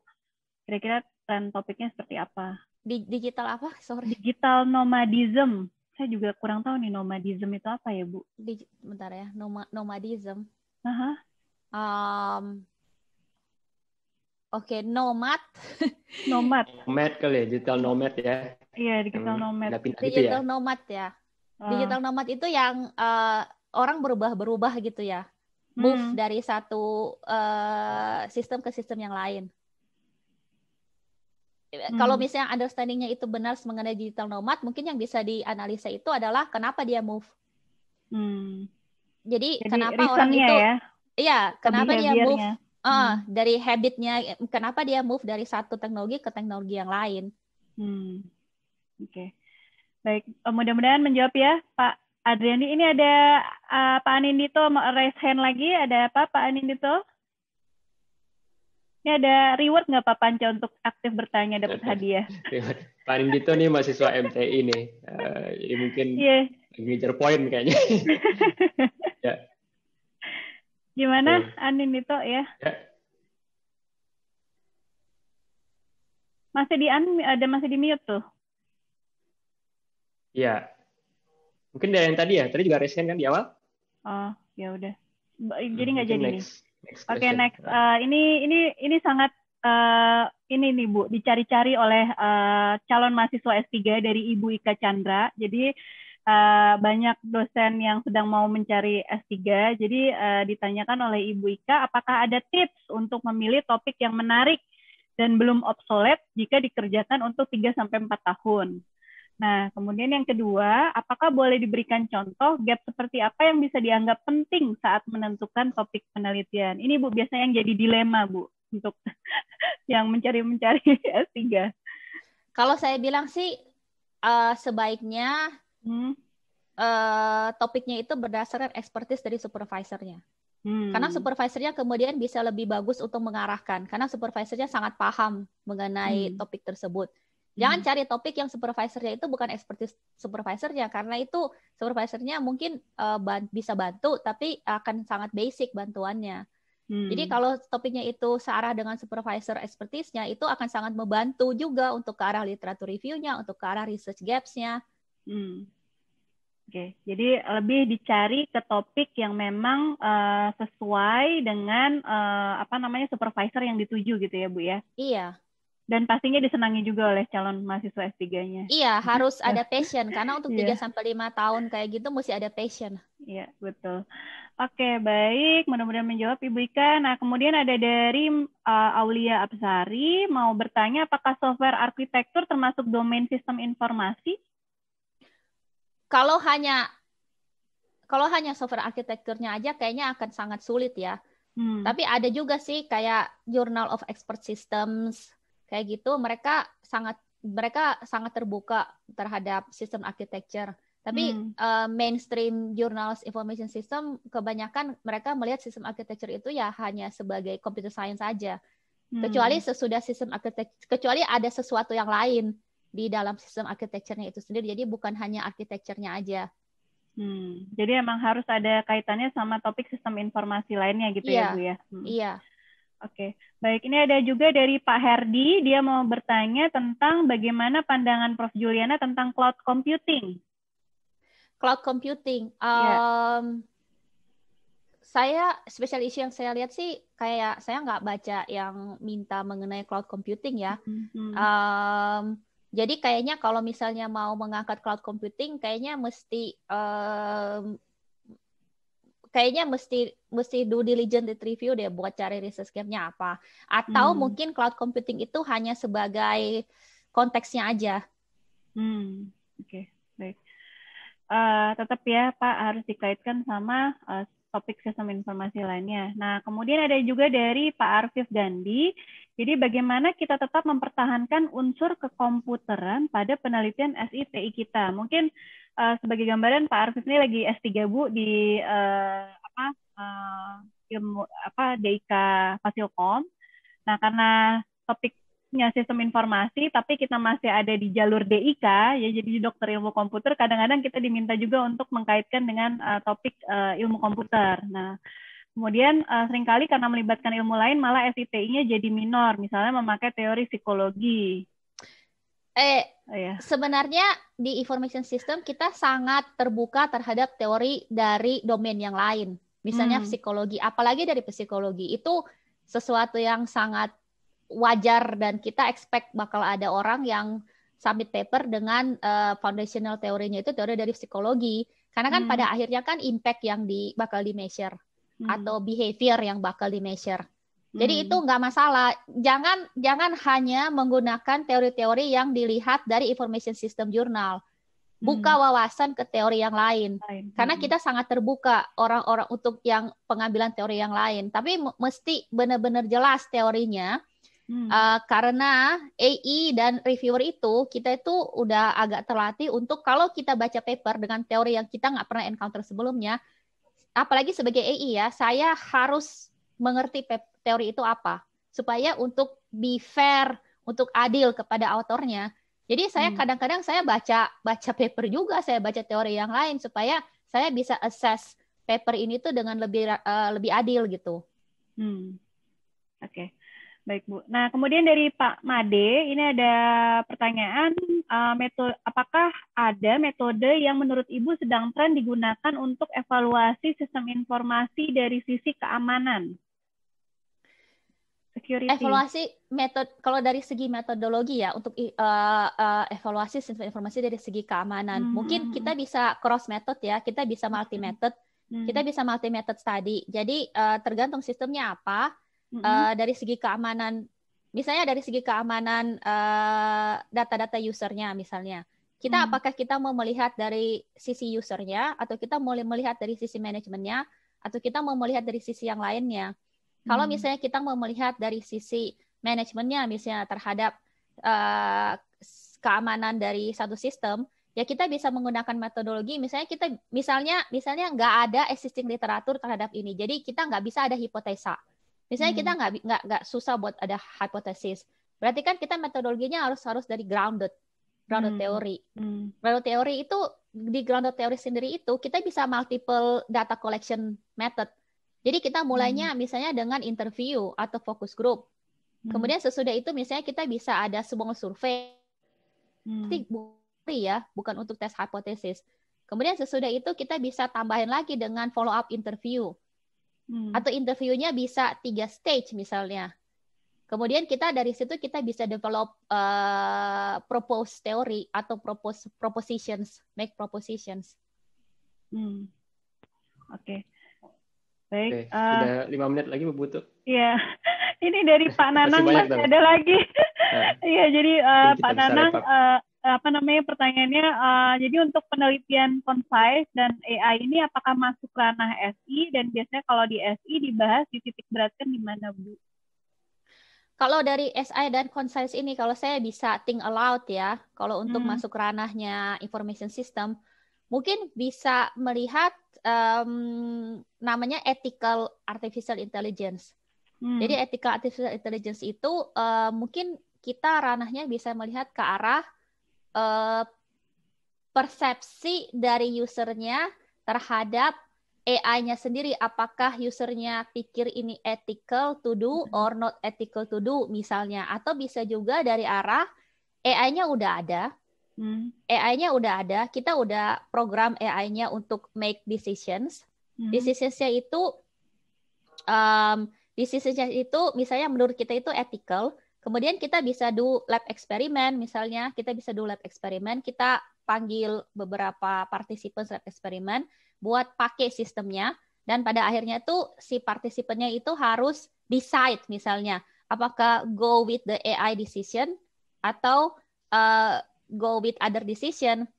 Speaker 2: kira-kira tren topiknya seperti apa.
Speaker 3: Digital apa? Sorry.
Speaker 2: Digital nomadism. Saya juga kurang tahu nih nomadism itu apa ya Bu.
Speaker 3: Bentar ya, nomadism. Oke, nomad.
Speaker 2: Nomad
Speaker 1: kali ya, digital nomad ya.
Speaker 2: Iya, digital nomad.
Speaker 3: Digital nomad ya. Digital nomad itu yang orang berubah-berubah gitu ya. Move dari satu sistem ke sistem yang lain. Kalau misalnya understanding-nya itu benar mengenai digital nomad, mungkin yang bisa dianalisa itu adalah kenapa dia move. Jadi kenapa orang itu kenapa dia move dari habitnya, kenapa dia move dari satu teknologi ke teknologi yang lain.
Speaker 2: Oke. Baik, mudah-mudahan menjawab ya Pak Adriandi. Ini ada Pak Anindito raise hand lagi. Ada apa Pak Anindito? Ini ada reward nggak Pak Panca untuk aktif bertanya dapat hadiah?
Speaker 1: Pak Anindito nih mahasiswa MTI nih. Jadi mungkin lagi ngejar poin kayaknya. Ya.
Speaker 2: Gimana Anindito ya? Masih di mute tuh.
Speaker 1: Iya. Mungkin dari yang tadi ya. Tadi juga resen kan di awal?
Speaker 2: Oh, ya udah. Jadi nggak jadi nih.
Speaker 1: Oke,
Speaker 2: next. Ini sangat ini nih Bu, dicari-cari oleh calon mahasiswa S3 dari Ibu Ika Chandra. Jadi banyak dosen yang sedang mau mencari S3. Jadi ditanyakan oleh Ibu Ika, apakah ada tips untuk memilih topik yang menarik dan belum obsolete jika dikerjakan untuk 3-4 tahun. Nah, kemudian yang kedua, apakah boleh diberikan contoh gap seperti apa yang bisa dianggap penting saat menentukan topik penelitian? Ini Bu, biasanya yang jadi dilema Bu, untuk yang mencari S3.
Speaker 3: Kalau saya bilang sih, sebaiknya topiknya itu berdasarkan expertise dari supervisornya. Karena supervisornya kemudian bisa lebih bagus untuk mengarahkan, karena supervisornya sangat paham mengenai topik tersebut. Jangan cari topik yang supervisornya itu bukan expertise supervisornya, karena itu supervisornya mungkin bisa bantu, tapi akan sangat basic bantuannya. Jadi kalau topiknya itu searah dengan supervisor expertise-nya, itu akan sangat membantu juga untuk ke arah literatur review-nya, untuk ke arah research gaps-nya.
Speaker 2: Oke, jadi lebih dicari ke topik yang memang sesuai dengan supervisor yang dituju gitu ya Bu ya?
Speaker 3: Iya.
Speaker 2: Dan pastinya disenangi juga oleh calon mahasiswa S3-nya.
Speaker 3: Iya, harus ada passion. Karena untuk 3-5 tahun kayak gitu mesti ada passion.
Speaker 2: Iya, betul. Oke, baik. Mudah-mudahan menjawab Ibu Ika. Nah, kemudian ada dari Aulia Absari, mau bertanya apakah software arsitektur termasuk domain sistem informasi?
Speaker 3: Kalau hanya software arsitekturnya aja kayaknya akan sangat sulit ya. Tapi ada juga sih kayak Journal of Expert Systems, kayak gitu, mereka sangat terbuka terhadap sistem architecture. Tapi mainstream journals information system kebanyakan mereka melihat sistem architecture itu ya hanya sebagai computer science saja. Kecuali sesudah sistem architecture, kecuali ada sesuatu yang lain di dalam sistem architecture-nya itu sendiri. Jadi bukan hanya architecture-nya aja.
Speaker 2: Jadi emang harus ada kaitannya sama topik sistem informasi lainnya gitu ya Bu ya.
Speaker 3: Iya.
Speaker 2: Oke, baik. Ini ada juga dari Pak Herdi, dia mau bertanya tentang bagaimana pandangan Prof. Juliana tentang cloud computing.
Speaker 3: Cloud computing, saya special issue yang saya lihat sih kayak saya nggak baca yang minta mengenai cloud computing ya. Jadi kayaknya kalau misalnya mau mengangkat cloud computing, kayaknya mesti due diligence review deh buat cari research gap-nya apa. Atau mungkin cloud computing itu hanya sebagai konteksnya aja.
Speaker 2: Oke, baik. Tetap ya Pak harus dikaitkan sama topik sistem informasi lainnya. Nah, kemudian ada juga dari Pak Arfif Gandhi. Jadi bagaimana kita tetap mempertahankan unsur kekomputeran pada penelitian SITI kita. Mungkin sebagai gambaran Pak Arfif ini lagi S3 Bu di ilmu DIK Fasilkom. Nah, karena topiknya sistem informasi, tapi kita masih ada di jalur DIK, ya jadi di dokter ilmu komputer, kadang-kadang kita diminta juga untuk mengkaitkan dengan topik ilmu komputer. Nah, kemudian seringkali karena melibatkan ilmu lain, malah SITI-nya jadi minor, misalnya memakai teori psikologi.
Speaker 3: Sebenarnya di information system kita sangat terbuka terhadap teori dari domain yang lain. Misalnya psikologi, apalagi dari psikologi, itu sesuatu yang sangat wajar dan kita expect bakal ada orang yang submit paper dengan foundational teorinya itu teori dari psikologi. Karena kan pada akhirnya kan impact yang bakal di-measure atau behavior yang bakal di-measure. Jadi itu nggak masalah. Jangan hanya menggunakan teori-teori yang dilihat dari information system jurnal. Buka wawasan ke teori yang lain. Karena kita sangat terbuka orang-orang untuk yang pengambilan teori yang lain. Tapi mesti benar-benar jelas teorinya. Karena AI dan reviewer itu, kita itu udah agak terlatih untuk kalau kita baca paper dengan teori yang kita nggak pernah encounter sebelumnya, apalagi sebagai AI ya, saya harus mengerti teori itu apa, supaya untuk be fair, untuk adil kepada autornya. Jadi saya kadang-kadang saya baca paper juga, saya baca teori yang lain supaya saya bisa assess paper ini tuh dengan lebih adil gitu.
Speaker 2: Oke. Baik Bu. Nah kemudian dari Pak Made, ini ada pertanyaan, apakah ada metode yang menurut Ibu sedang tren digunakan untuk evaluasi sistem informasi dari sisi keamanan? Security.
Speaker 3: Evaluasi metode, kalau dari segi metodologi ya, untuk evaluasi sistem informasi dari segi keamanan, mungkin kita bisa cross method ya, kita bisa multi method, kita bisa multi method study. Jadi tergantung sistemnya apa. Dari segi keamanan, misalnya dari segi keamanan data-data usernya misalnya, apakah kita mau melihat dari sisi usernya, atau kita mau melihat dari sisi manajemennya, atau kita mau melihat dari sisi yang lainnya. Kalau misalnya kita mau melihat dari sisi manajemennya, misalnya terhadap keamanan dari satu sistem, ya kita bisa menggunakan metodologi. Misalnya nggak ada existing literatur terhadap ini, jadi kita nggak bisa ada hipotesa. Misalnya kita nggak susah buat ada hipotesis. Berarti kan kita metodologinya harus dari grounded teori. Grounded teori itu, di grounded teori sendiri itu kita bisa multiple data collection method. Jadi kita mulainya misalnya dengan interview atau focus group. Kemudian sesudah itu misalnya kita bisa ada sebuah survei. Bukan untuk tes hipotesis. Kemudian sesudah itu kita bisa tambahin lagi dengan follow up interview. Atau interviewnya bisa 3 stage misalnya. Kemudian kita dari situ kita bisa develop propose teori atau propositions, make propositions.
Speaker 2: Oke. Baik.
Speaker 1: Sudah 5 menit lagi Bu Putu.
Speaker 2: Iya. Ini dari Pak Nanang masih ada lagi. Iya, jadi Pak Nanang pertanyaannya, jadi untuk penelitian concise dan AI ini apakah masuk ranah SI, dan biasanya kalau di SI dibahas di titik beratkan di mana Bu?
Speaker 3: Kalau dari SI dan concise ini, kalau saya bisa think aloud ya, kalau untuk masuk ranahnya information system, mungkin bisa melihat namanya ethical artificial intelligence. Jadi ethical artificial intelligence itu mungkin kita ranahnya bisa melihat ke arah persepsi dari usernya terhadap AI-nya sendiri, apakah usernya pikir ini ethical to do or not ethical to do misalnya, atau bisa juga dari arah AI-nya udah ada, AI-nya udah ada, kita udah program AI-nya untuk make decisions. Decisions-nya itu misalnya menurut kita itu ethical, kemudian kita bisa do lab eksperimen, misalnya kita bisa do lab eksperimen, kita panggil beberapa participants lab eksperimen buat pakai sistemnya, dan pada akhirnya tuh si partisipannya itu harus decide misalnya apakah go with the AI decision atau go with other decision,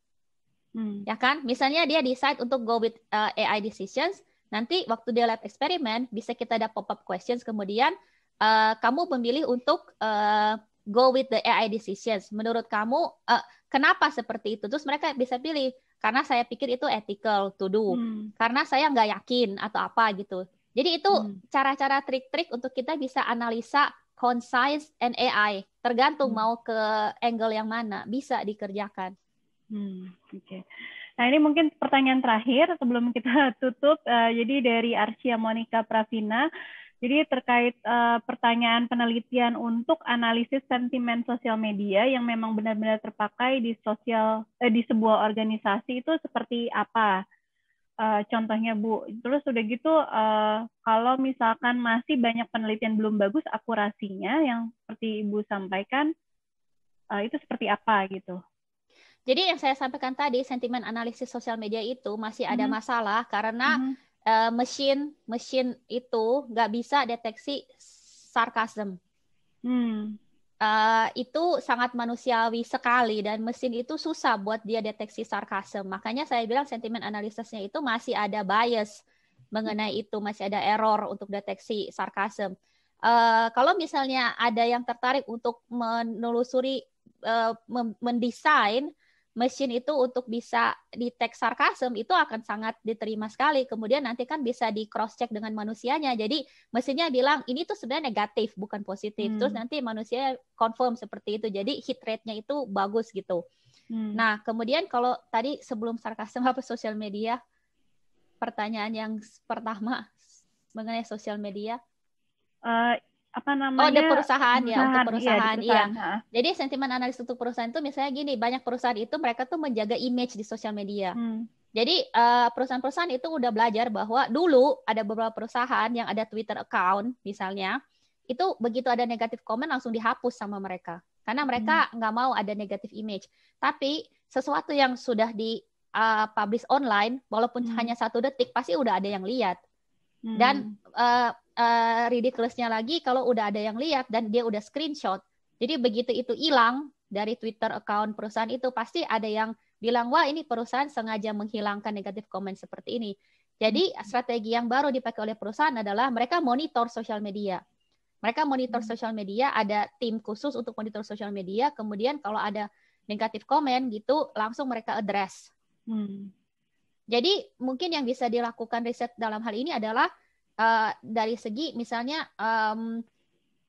Speaker 3: ya kan? Misalnya dia decide untuk go with AI decisions, nanti waktu dia lab eksperimen bisa kita ada pop-up questions, kemudian kamu memilih untuk go with the AI decisions. Menurut kamu kenapa seperti itu? Terus mereka bisa pilih, karena saya pikir itu ethical to do, karena saya nggak yakin atau apa gitu. Jadi itu cara-cara trik-trik untuk kita bisa analisa concise and AI, tergantung mau ke angle yang mana, bisa dikerjakan.
Speaker 2: Oke. Nah, ini mungkin pertanyaan terakhir sebelum kita tutup. Jadi dari Arcia Monica Pravina, jadi terkait pertanyaan penelitian untuk analisis sentimen sosial media yang memang benar-benar terpakai di sebuah organisasi itu seperti apa? Contohnya Bu. Terus udah gitu, kalau misalkan masih banyak penelitian belum bagus akurasinya yang seperti Ibu sampaikan, itu seperti apa gitu?
Speaker 3: Jadi yang saya sampaikan tadi, sentimen analisis sosial media itu masih ada masalah karena mesin itu nggak bisa deteksi sarkasm. Itu sangat manusiawi sekali dan mesin itu susah buat dia deteksi sarkasm. Makanya saya bilang sentimen analisisnya itu masih ada bias mengenai itu, masih ada error untuk deteksi sarkasm. Kalau misalnya ada yang tertarik untuk menelusuri, mendesain mesin itu untuk bisa detect sarkasm, itu akan sangat diterima sekali. Kemudian nanti kan bisa di cross check dengan manusianya. Jadi mesinnya bilang ini tuh sebenarnya negatif bukan positif. Terus nanti manusia confirm seperti itu. Jadi hit rate-nya itu bagus gitu. Nah, kemudian kalau tadi sebelum sarkasm apa sosial media, pertanyaan yang pertama mengenai sosial media.
Speaker 2: Apa namanya?
Speaker 3: Untuk perusahaan. Iya. Jadi sentimen analisis untuk perusahaan itu misalnya gini, banyak perusahaan itu mereka tuh menjaga image di sosial media. Jadi perusahaan-perusahaan itu udah belajar bahwa dulu ada beberapa perusahaan yang ada Twitter account misalnya, itu begitu ada negatif komen langsung dihapus sama mereka. Karena mereka nggak mau ada negatif image. Tapi sesuatu yang sudah di publish online, walaupun hanya 1 detik, pasti udah ada yang lihat. Dan ridiculousnya lagi kalau udah ada yang lihat dan dia udah screenshot. Jadi begitu itu hilang dari Twitter account perusahaan itu, pasti ada yang bilang, wah ini perusahaan sengaja menghilangkan negatif komen seperti ini. Jadi strategi yang baru dipakai oleh perusahaan adalah mereka monitor sosial media. Mereka monitor sosial media, ada tim khusus untuk monitor sosial media, kemudian kalau ada negatif komen gitu, langsung mereka address. Jadi mungkin yang bisa dilakukan riset dalam hal ini adalah dari segi misalnya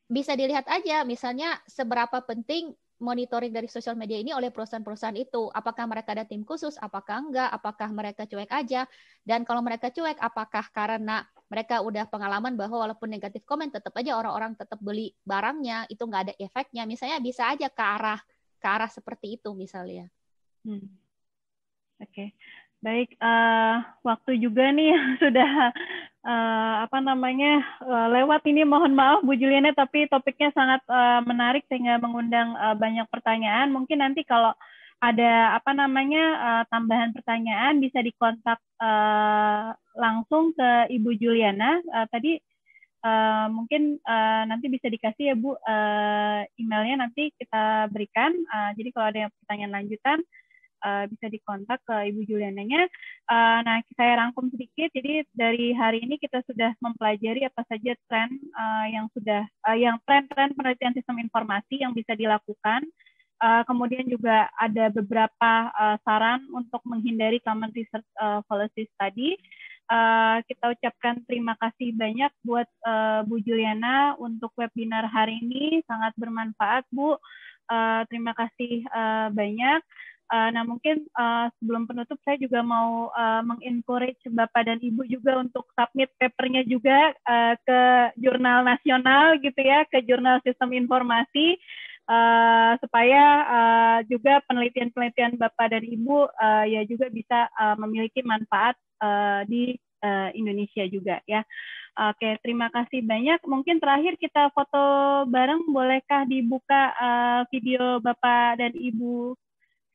Speaker 3: bisa dilihat aja misalnya seberapa penting monitoring dari sosial media ini oleh perusahaan-perusahaan itu. Apakah mereka ada tim khusus, apakah enggak, apakah mereka cuek aja. Dan kalau mereka cuek, apakah karena mereka udah pengalaman bahwa walaupun negatif komen tetap aja orang-orang tetap beli barangnya, itu nggak ada efeknya. Misalnya bisa aja ke arah seperti itu misalnya.
Speaker 2: Oke. Baik, waktu juga nih sudah lewat ini, mohon maaf Bu Juliana, tapi topiknya sangat menarik sehingga mengundang banyak pertanyaan. Mungkin nanti kalau ada tambahan pertanyaan bisa dikontak langsung ke Ibu Juliana. Tadi mungkin nanti bisa dikasih ya Bu emailnya, nanti kita berikan. Jadi kalau ada pertanyaan lanjutan bisa dikontak ke Ibu Juliananya. Nah, saya rangkum sedikit. Jadi dari hari ini kita sudah mempelajari apa saja tren yang tren penelitian sistem informasi yang bisa dilakukan. Kemudian juga ada beberapa saran untuk menghindari common research fallacies tadi. Kita ucapkan terima kasih banyak buat Bu Juliana untuk webinar hari ini, sangat bermanfaat Bu. Terima kasih banyak. Nah, mungkin sebelum penutup saya juga mau mengencourage Bapak dan Ibu juga untuk submit papernya juga ke jurnal nasional gitu ya, ke jurnal sistem informasi, supaya juga penelitian-penelitian Bapak dan Ibu ya juga bisa memiliki manfaat di Indonesia juga ya. Oke, terima kasih banyak. Mungkin terakhir kita foto bareng, bolehkah dibuka video Bapak dan Ibu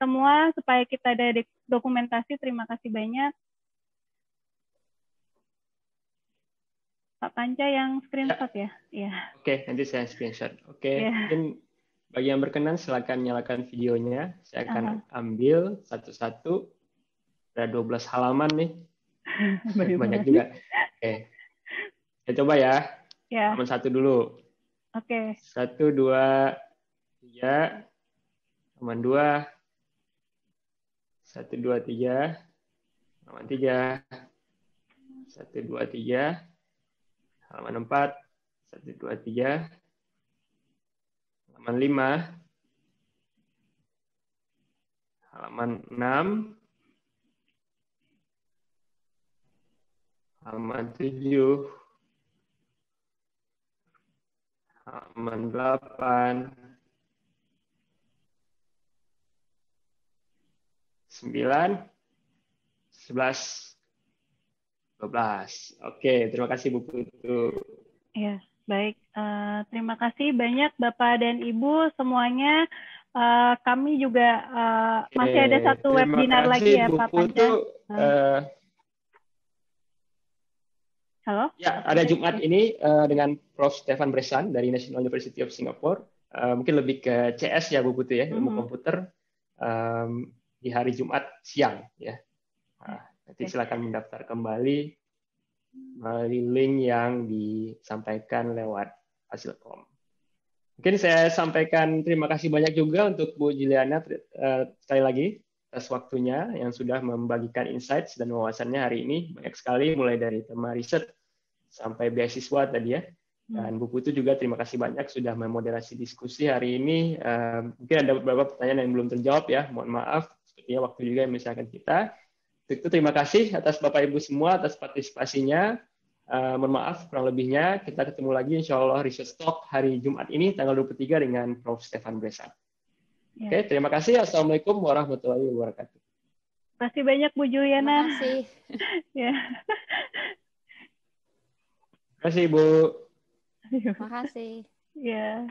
Speaker 2: semua supaya kita ada dokumentasi. Terima kasih banyak. Pak Panca yang screenshot ya? Iya.
Speaker 1: Oke, nanti saya screenshot. Oke, mungkin bagi yang berkenan silakan nyalakan videonya. Saya akan ambil satu-satu. Ada 12 halaman nih. Banyak juga. Oke. Saya coba ya. Halaman 1 dulu.
Speaker 2: Oke.
Speaker 1: 1, 2, 3. Halaman 2. 1, 2, 3. Halaman 3. 1, 2, 3. Halaman 4. 1, 2, 3. Halaman 5. Halaman 6. Halaman 7. Halaman 8. 9, 11, 12. Oke, terima kasih Bu Putu.
Speaker 2: Ya, baik. Terima kasih banyak Bapak dan Ibu semuanya. Kami juga masih ada satu webinar lagi ya, Pak Panca. Halo?
Speaker 1: Ya, ada Jumat ini dengan Prof. Stefan Bresan dari National University of Singapore. Mungkin lebih ke CS ya Bu Putu ya, ilmu komputer. Di hari Jumat siang ya. Nanti silakan mendaftar kembali melalui link yang disampaikan lewat Hasilkom. Mungkin saya sampaikan terima kasih banyak juga untuk Bu Juliana sekali lagi atas waktunya yang sudah membagikan insights dan wawasannya hari ini. Banyak sekali mulai dari tema riset sampai beasiswa tadi ya. Dan Bu Putu juga terima kasih banyak sudah memoderasi diskusi hari ini. Mungkin ada beberapa pertanyaan yang belum terjawab ya. Mohon maaf. Sepertinya waktu juga yang misalkan kita. Itu terima kasih atas Bapak Ibu semua atas partisipasinya. Mohon maaf kurang lebihnya. Kita ketemu lagi insya Allah Research Talk hari Jumat ini tanggal 23 dengan Prof. Stefan Bresan. Ya. Oke, terima kasih. Assalamualaikum warahmatullahi wabarakatuh.
Speaker 2: Terima kasih banyak Bu Juliana.
Speaker 3: Terima kasih.
Speaker 2: Ya.
Speaker 1: Terima kasih Bu.
Speaker 3: Terima kasih.
Speaker 2: Ya.